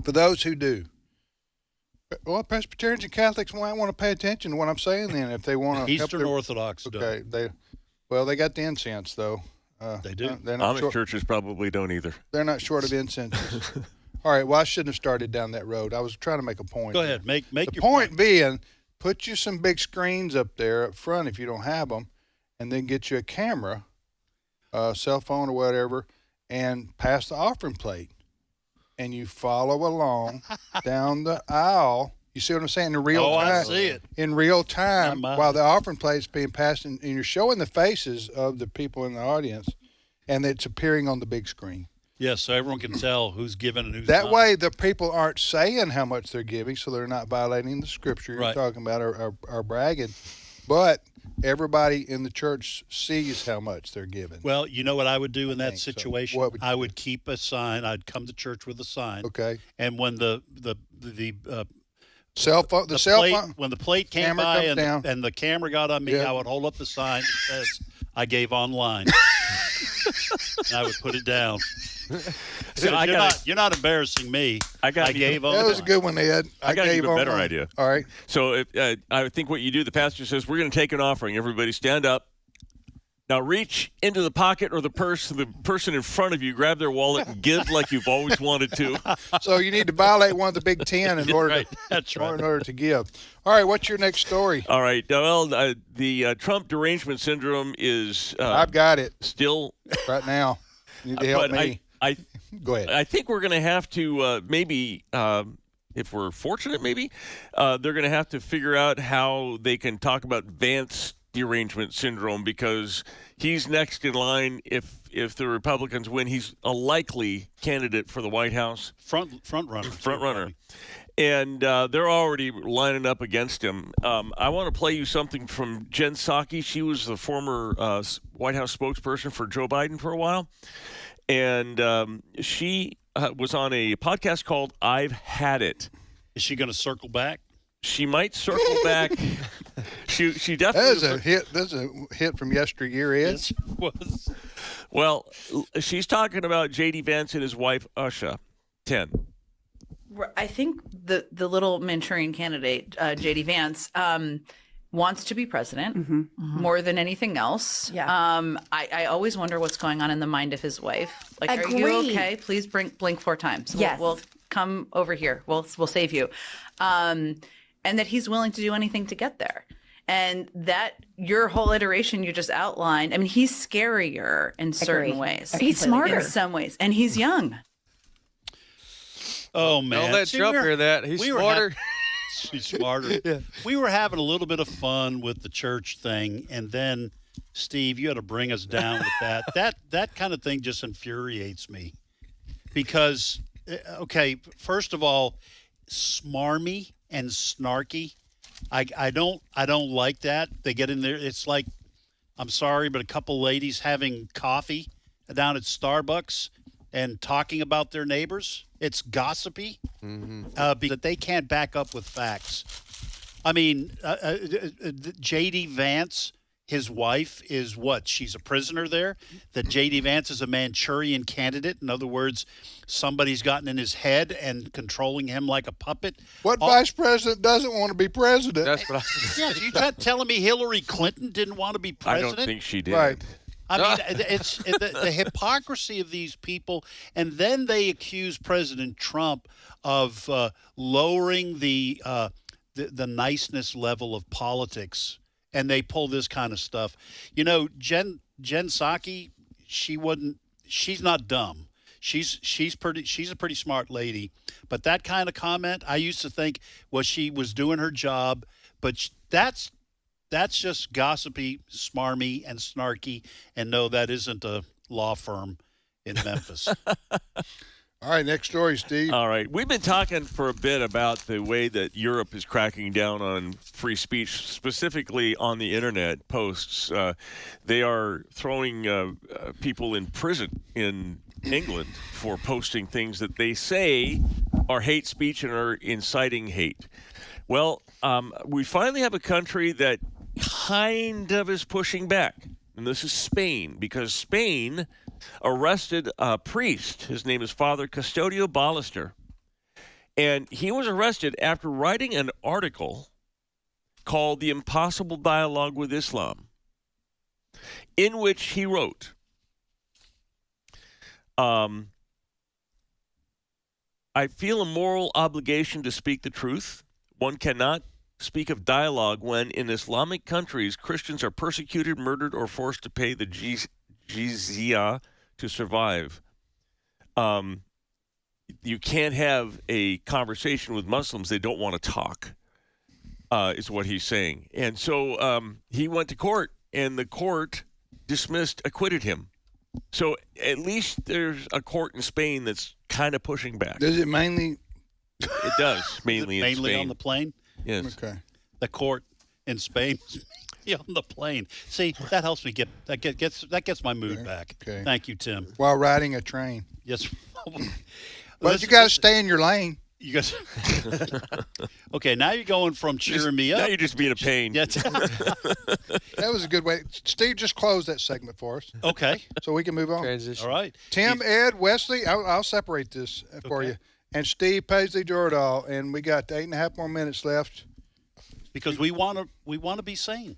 for those who do, well, Presbyterians and Catholics might want to pay attention to what I'm saying. Then, if they want to, Eastern Orthodox. Okay. They got the incense though. They do. Amish churches probably don't either. They're not short of incenses. All right. Well, I shouldn't have started down that road. I was trying to make a point. Go ahead. Make the your point being, put you some big screens up there up front if you don't have them, and then get you a camera, cell phone or whatever, and pass the offering plate, and you follow along down the aisle. You see what I'm saying? In real time. I see it. In real time, while the offering plate is being passed, and you're showing the faces of the people in the audience, and it's appearing on the big screen. Yes, so everyone can tell who's giving and who's that not. That way, the people aren't saying how much they're giving, so they're not violating the scripture you're talking about or bragging. But everybody in the church sees how much they're giving. Well, you know what I would do in that situation? So I would keep a sign. I'd come to church with a sign. Okay. And when the cell phone, when the plate came by and the camera got on me, I would hold up the sign that says, "I gave online." And I would put it down. So you're not embarrassing me. I gave online. That was a good one, Ed. I got an even better idea. All right. So I think what you do, the pastor says, we're going to take an offering. Everybody stand up. Now reach into the pocket or the purse of the person in front of you, grab their wallet, and give like you've always wanted to. So you need to violate one of the Big Ten in order to give. All right, what's your next story? All right, well, the Trump derangement syndrome is I've got it still right now. You need to help me. Go ahead. I think we're going to have to maybe, if we're fortunate, maybe they're going to have to figure out how they can talk about Vance derangement syndrome, because he's next in line. If the Republicans win, he's a likely candidate for the White House. Front runner. And they're already lining up against him. I want to play you something from Jen Psaki. She was the former White House spokesperson for Joe Biden for a while. And she was on a podcast called I've Had It. Is she going to circle back? She might circle back. She definitely. That's a hit from yesteryear, Ed. Yes, it was. Well, she's talking about J.D. Vance and his wife, Usha. 10. I think the little Manchurian candidate, J.D. Vance, wants to be president more than anything else. Yeah. I always wonder what's going on in the mind of his wife. Like, are you okay? Please blink 4 times. Yes. We'll come over here. We'll save you. And that he's willing to do anything to get there. And that your whole iteration you just outlined, I mean, he's scarier in certain ways. He's smarter in some ways. And he's young. Oh, man. Don't let Trump hear that. He's smarter. She's smarter. Yeah. We were having a little bit of fun with the church thing, and then, Steve, you had to bring us down with that. That kind of thing just infuriates me. Because, okay, first of all, smarmy and snarky. I don't like that. They get in there. It's like, I'm sorry, but a couple ladies having coffee down at Starbucks and talking about their neighbors. It's gossipy because they can't back up with facts. I mean, J.D. Vance, his wife is what? She's a prisoner there? That J.D. Vance is a Manchurian candidate? In other words, somebody's gotten in his head and controlling him like a puppet? What vice president doesn't want to be president? That's what You're telling me Hillary Clinton didn't want to be president? I don't think she did. Right. I mean, it's the hypocrisy of these people, and then they accuse President Trump of lowering the niceness level of politics, and they pull this kind of stuff. You know, Jen Psaki, she's not dumb. She's a pretty smart lady, but that kind of comment, I used to think, well, she was doing her job, but that's That's just gossipy, smarmy, and snarky. And no, that isn't a law firm in Memphis. All right, next story, Steve. All right. We've been talking for a bit about the way that Europe is cracking down on free speech, specifically on the internet posts. They are throwing people in prison in England for posting things that they say are hate speech and are inciting hate. Well, we finally have a country that kind of is pushing back, and this is Spain, because Spain arrested a priest. His name is Father Custodio Ballester, and he was arrested after writing an article called The Impossible Dialogue with Islam, in which he wrote, I feel a moral obligation to speak the truth. One cannot speak of dialogue when in Islamic countries Christians are persecuted, murdered, or forced to pay the jizya to survive. You can't have a conversation with Muslims. They don't want to talk, is what he's saying. And so he went to court, and the court acquitted him. So at least there's a court in Spain that's kind of pushing back. Does it mainly? It does, mainly in Spain. Mainly on the plane? Yes. Okay. The court in Spain on the plane. See, that helps me that gets my mood back. Okay. Thank you, Tim. While riding a train. Yes. But you got to stay in your lane. You guys. Okay, now you're going from cheering me up. Now you're just being a pain. Yeah. That was a good way. Steve, just close that segment for us. Okay. So we can move on. Transition. All right. Ed, Wesley, I'll separate this for you. And Steve Paisley Jordahl, and we got 8.5 more minutes left. Because we want to be sane.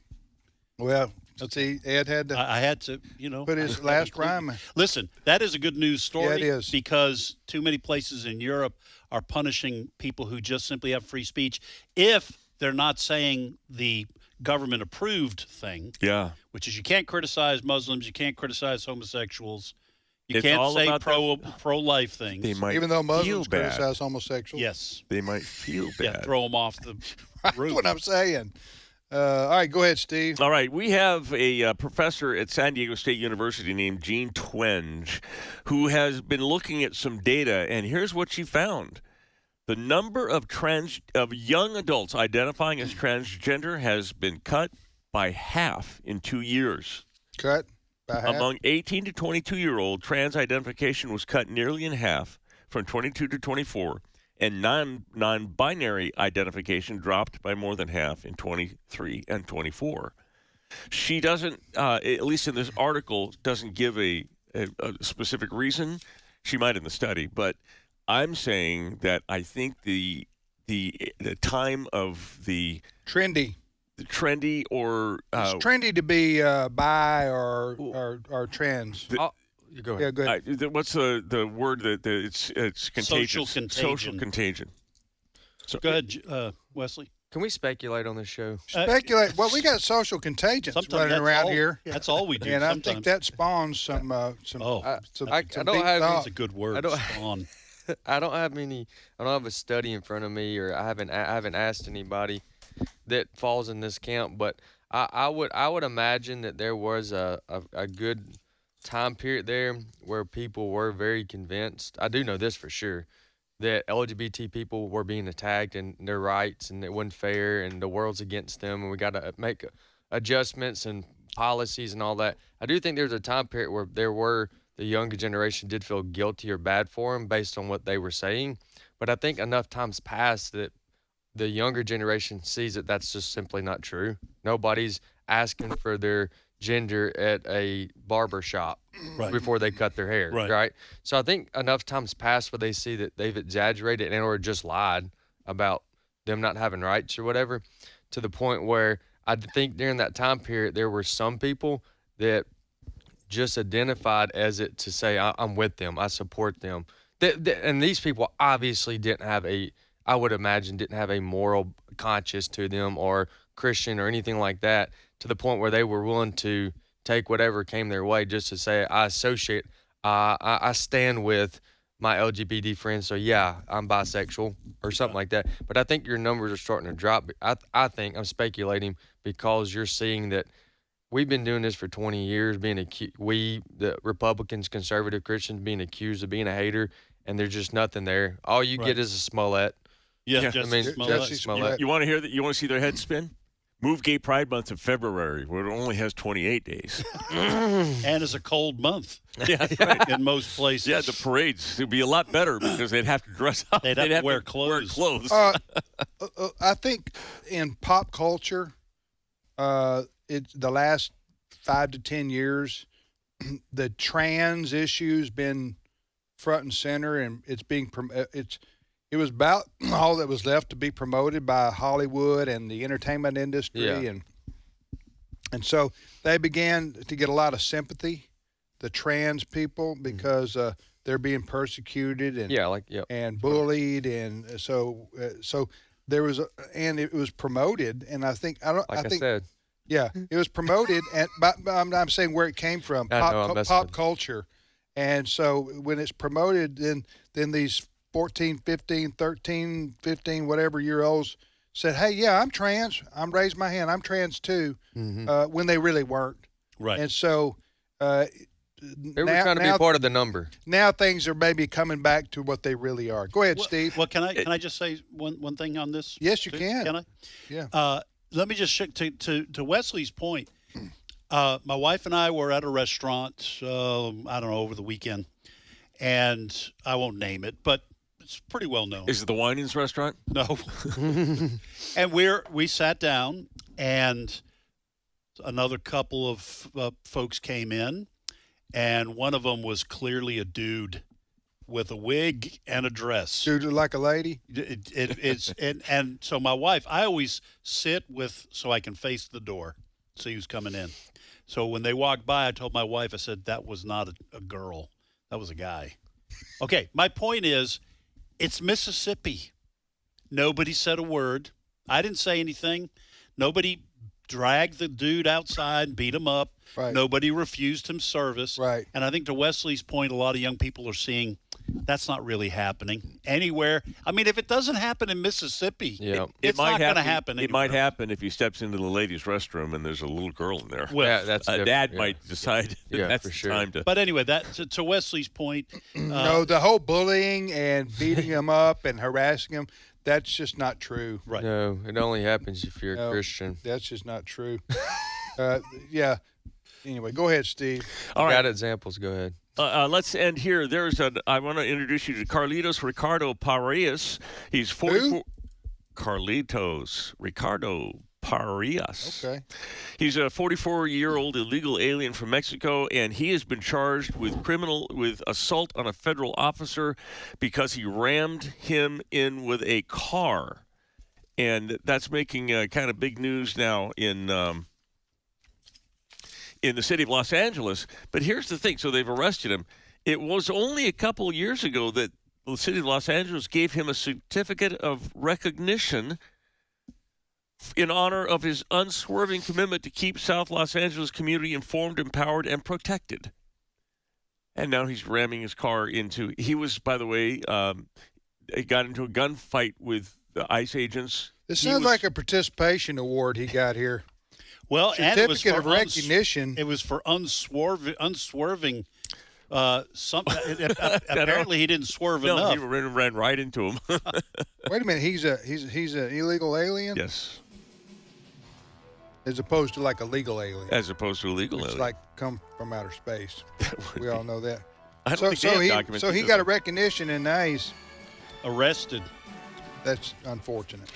Well, see, Ed had to. I had to, put his last rhyme. Listen, that is a good news story. Yeah, it is. Because too many places in Europe are punishing people who just simply have free speech if they're not saying the government-approved thing. Yeah. Which is you can't criticize Muslims, you can't criticize homosexuals, you It's can't all say about pro-life things. They might Even though Muslims feel bad. criticize homosexuals. Yes. They might feel bad. Yeah, throw them off the That's roof. what I'm saying. All right, go ahead, Steve. All right, we have a professor at San Diego State University named Jean Twenge who has been looking at some data, and here's what she found. The number of young adults identifying as transgender has been cut by half in 2 years. Cut by half? Among 18 to 22-year-old, trans identification was cut nearly in half from 22 to 24, and non-binary identification dropped by more than half in 23 and 24. She doesn't, at least in this article, doesn't give a specific reason. She might in the study, but I'm saying that I think the time of the trendy or it's trendy to be bi or trans. You go ahead. Yeah, good. What's the word that it's contagious? Social contagion. So, go ahead, Wesley. Can we speculate on this show? Speculate. Well, we got social contagions running around here. That's all we do. And sometimes. I think that spawns some. I don't have. That's a good word. Spawn. I don't have a study in front of me, or I haven't asked anybody that falls in this camp. But I would imagine that there was a good time period there where people were very convinced. I do know this for sure, that LGBT people were being attacked and their rights, and it wasn't fair, and the world's against them, and we got to make adjustments and policies and all that. I do think there's a time period where the younger generation did feel guilty or bad for them based on what they were saying. But I think enough times passed that the younger generation sees that that's just simply not true. Nobody's asking for their gender at a barber shop before they cut their hair, right? So I think enough times passed where they see that they've exaggerated and or just lied about them not having rights or whatever, to the point where I think during that time period there were some people that just identified as it to say, I'm with them, I support them. And these people obviously I would imagine didn't have a moral conscience to them or Christian or anything like that, to the point where they were willing to take whatever came their way just to say, I associate, I stand with my LGBT friends, so yeah, I'm bisexual or something like that. But I think your numbers are starting to drop. I think, I'm speculating, because you're seeing that we've been doing this for 20 years, the Republicans, conservative Christians, being accused of being a hater, and there's just nothing there. All you get is a Smollett. Yeah, Smollett. You want to hear that? You want to see their heads spin? Move Gay Pride Month to February, where it only has 28 days. And it's a cold month. Yeah, right. In most places. Yeah, the parades would be a lot better because they'd have to dress up. They'd have to wear clothes. I think in pop culture, it's the last 5 to 10 years, the trans issue's been front and center, and it was about all that was left to be promoted by Hollywood and the entertainment industry, and so they began to get a lot of sympathy, the trans people, because they're being persecuted and bullied, and so there was and it was promoted, and I think it was promoted, and I'm saying where it came from, pop culture, and so when it's promoted, then these 14, 15, 13, 15, whatever year olds said, hey, yeah, I'm trans. I'm raised my hand. I'm trans too, when they really weren't. Right. And so they were trying to be part of the number. Now things are maybe coming back to what they really are. Go ahead, Steve. Well, can I just say one thing on this? Yes, you can. Can I? Yeah. Let me just to Wesley's point. My wife and I were at a restaurant, I don't know, over the weekend, and I won't name it, but it's pretty well known. Is it the Winans restaurant? No. And we sat down, and another couple of folks came in, and one of them was clearly a dude with a wig and a dress. Dude like a lady? It's and so my wife, I always sit so I can face the door, see who's coming in. So when they walked by, I told my wife, I said, that was not a girl. That was a guy. Okay, my point is, it's Mississippi. Nobody said a word. I didn't say anything. Nobody dragged the dude outside and beat him up. Right. Nobody refused him service. Right. And I think to Wesley's point, a lot of young people are seeing that's not really happening anywhere. I mean, if it doesn't happen in Mississippi, it's not going to happen anywhere. It might happen if he steps into the ladies' restroom and there's a little girl in there. Well, that's dad might decide that's for time to. But anyway, to Wesley's point. No, the whole bullying and beating him up and harassing him, that's just not true. Right. No, it only happens if you're a Christian. That's just not true. Yeah. Anyway, go ahead, Steve. All right. Got examples. Go ahead. Let's end here. I want to introduce you to Carlitos Ricardo Parias. He's 44. Who? Carlitos Ricardo Parias. Okay. He's a 44-year-old illegal alien from Mexico, and he has been charged with assault on a federal officer because he rammed him in with a car, and that's making kind of big news now in the city of Los Angeles. But here's the thing. So they've arrested him. It was only a couple years ago that the city of Los Angeles gave him a certificate of recognition in honor of his unswerving commitment to keep South Los Angeles community informed, empowered, and protected. And now he's ramming his car he was, by the way, he got into a gunfight with the ICE agents. This sounds like a participation award he got here. Well, and it was for recognition. It was for unswerving. Apparently, he didn't swerve enough. He ran right into him. Wait a minute, he's an illegal alien? Yes. As opposed to like a legal alien. As opposed to a legal alien. It's like come from outer space. We all know that. I don't think so he got a recognition, and now he's arrested. That's unfortunate.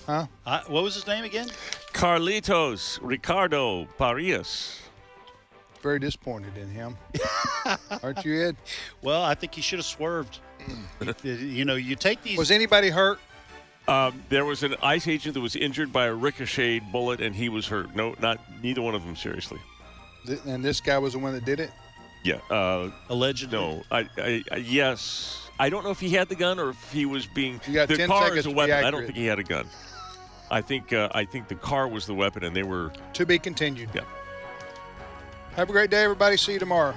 Huh? What was his name again? Carlitos Ricardo Parias. Very disappointed in him. Aren't you, Ed? Well, I think he should have swerved. You take these. Was anybody hurt? There was an ICE agent that was injured by a ricocheted bullet, and he was hurt. No, neither one of them seriously. And this guy was the one that did it? Yeah. Allegedly. No. Yes. I don't know if he had the gun or if he was being. You got the 10 car seconds is a to be weapon. I accurate. don't think he had a gun. I think the car was the weapon, and they were to be continued. Yeah. Have a great day, everybody. See you tomorrow.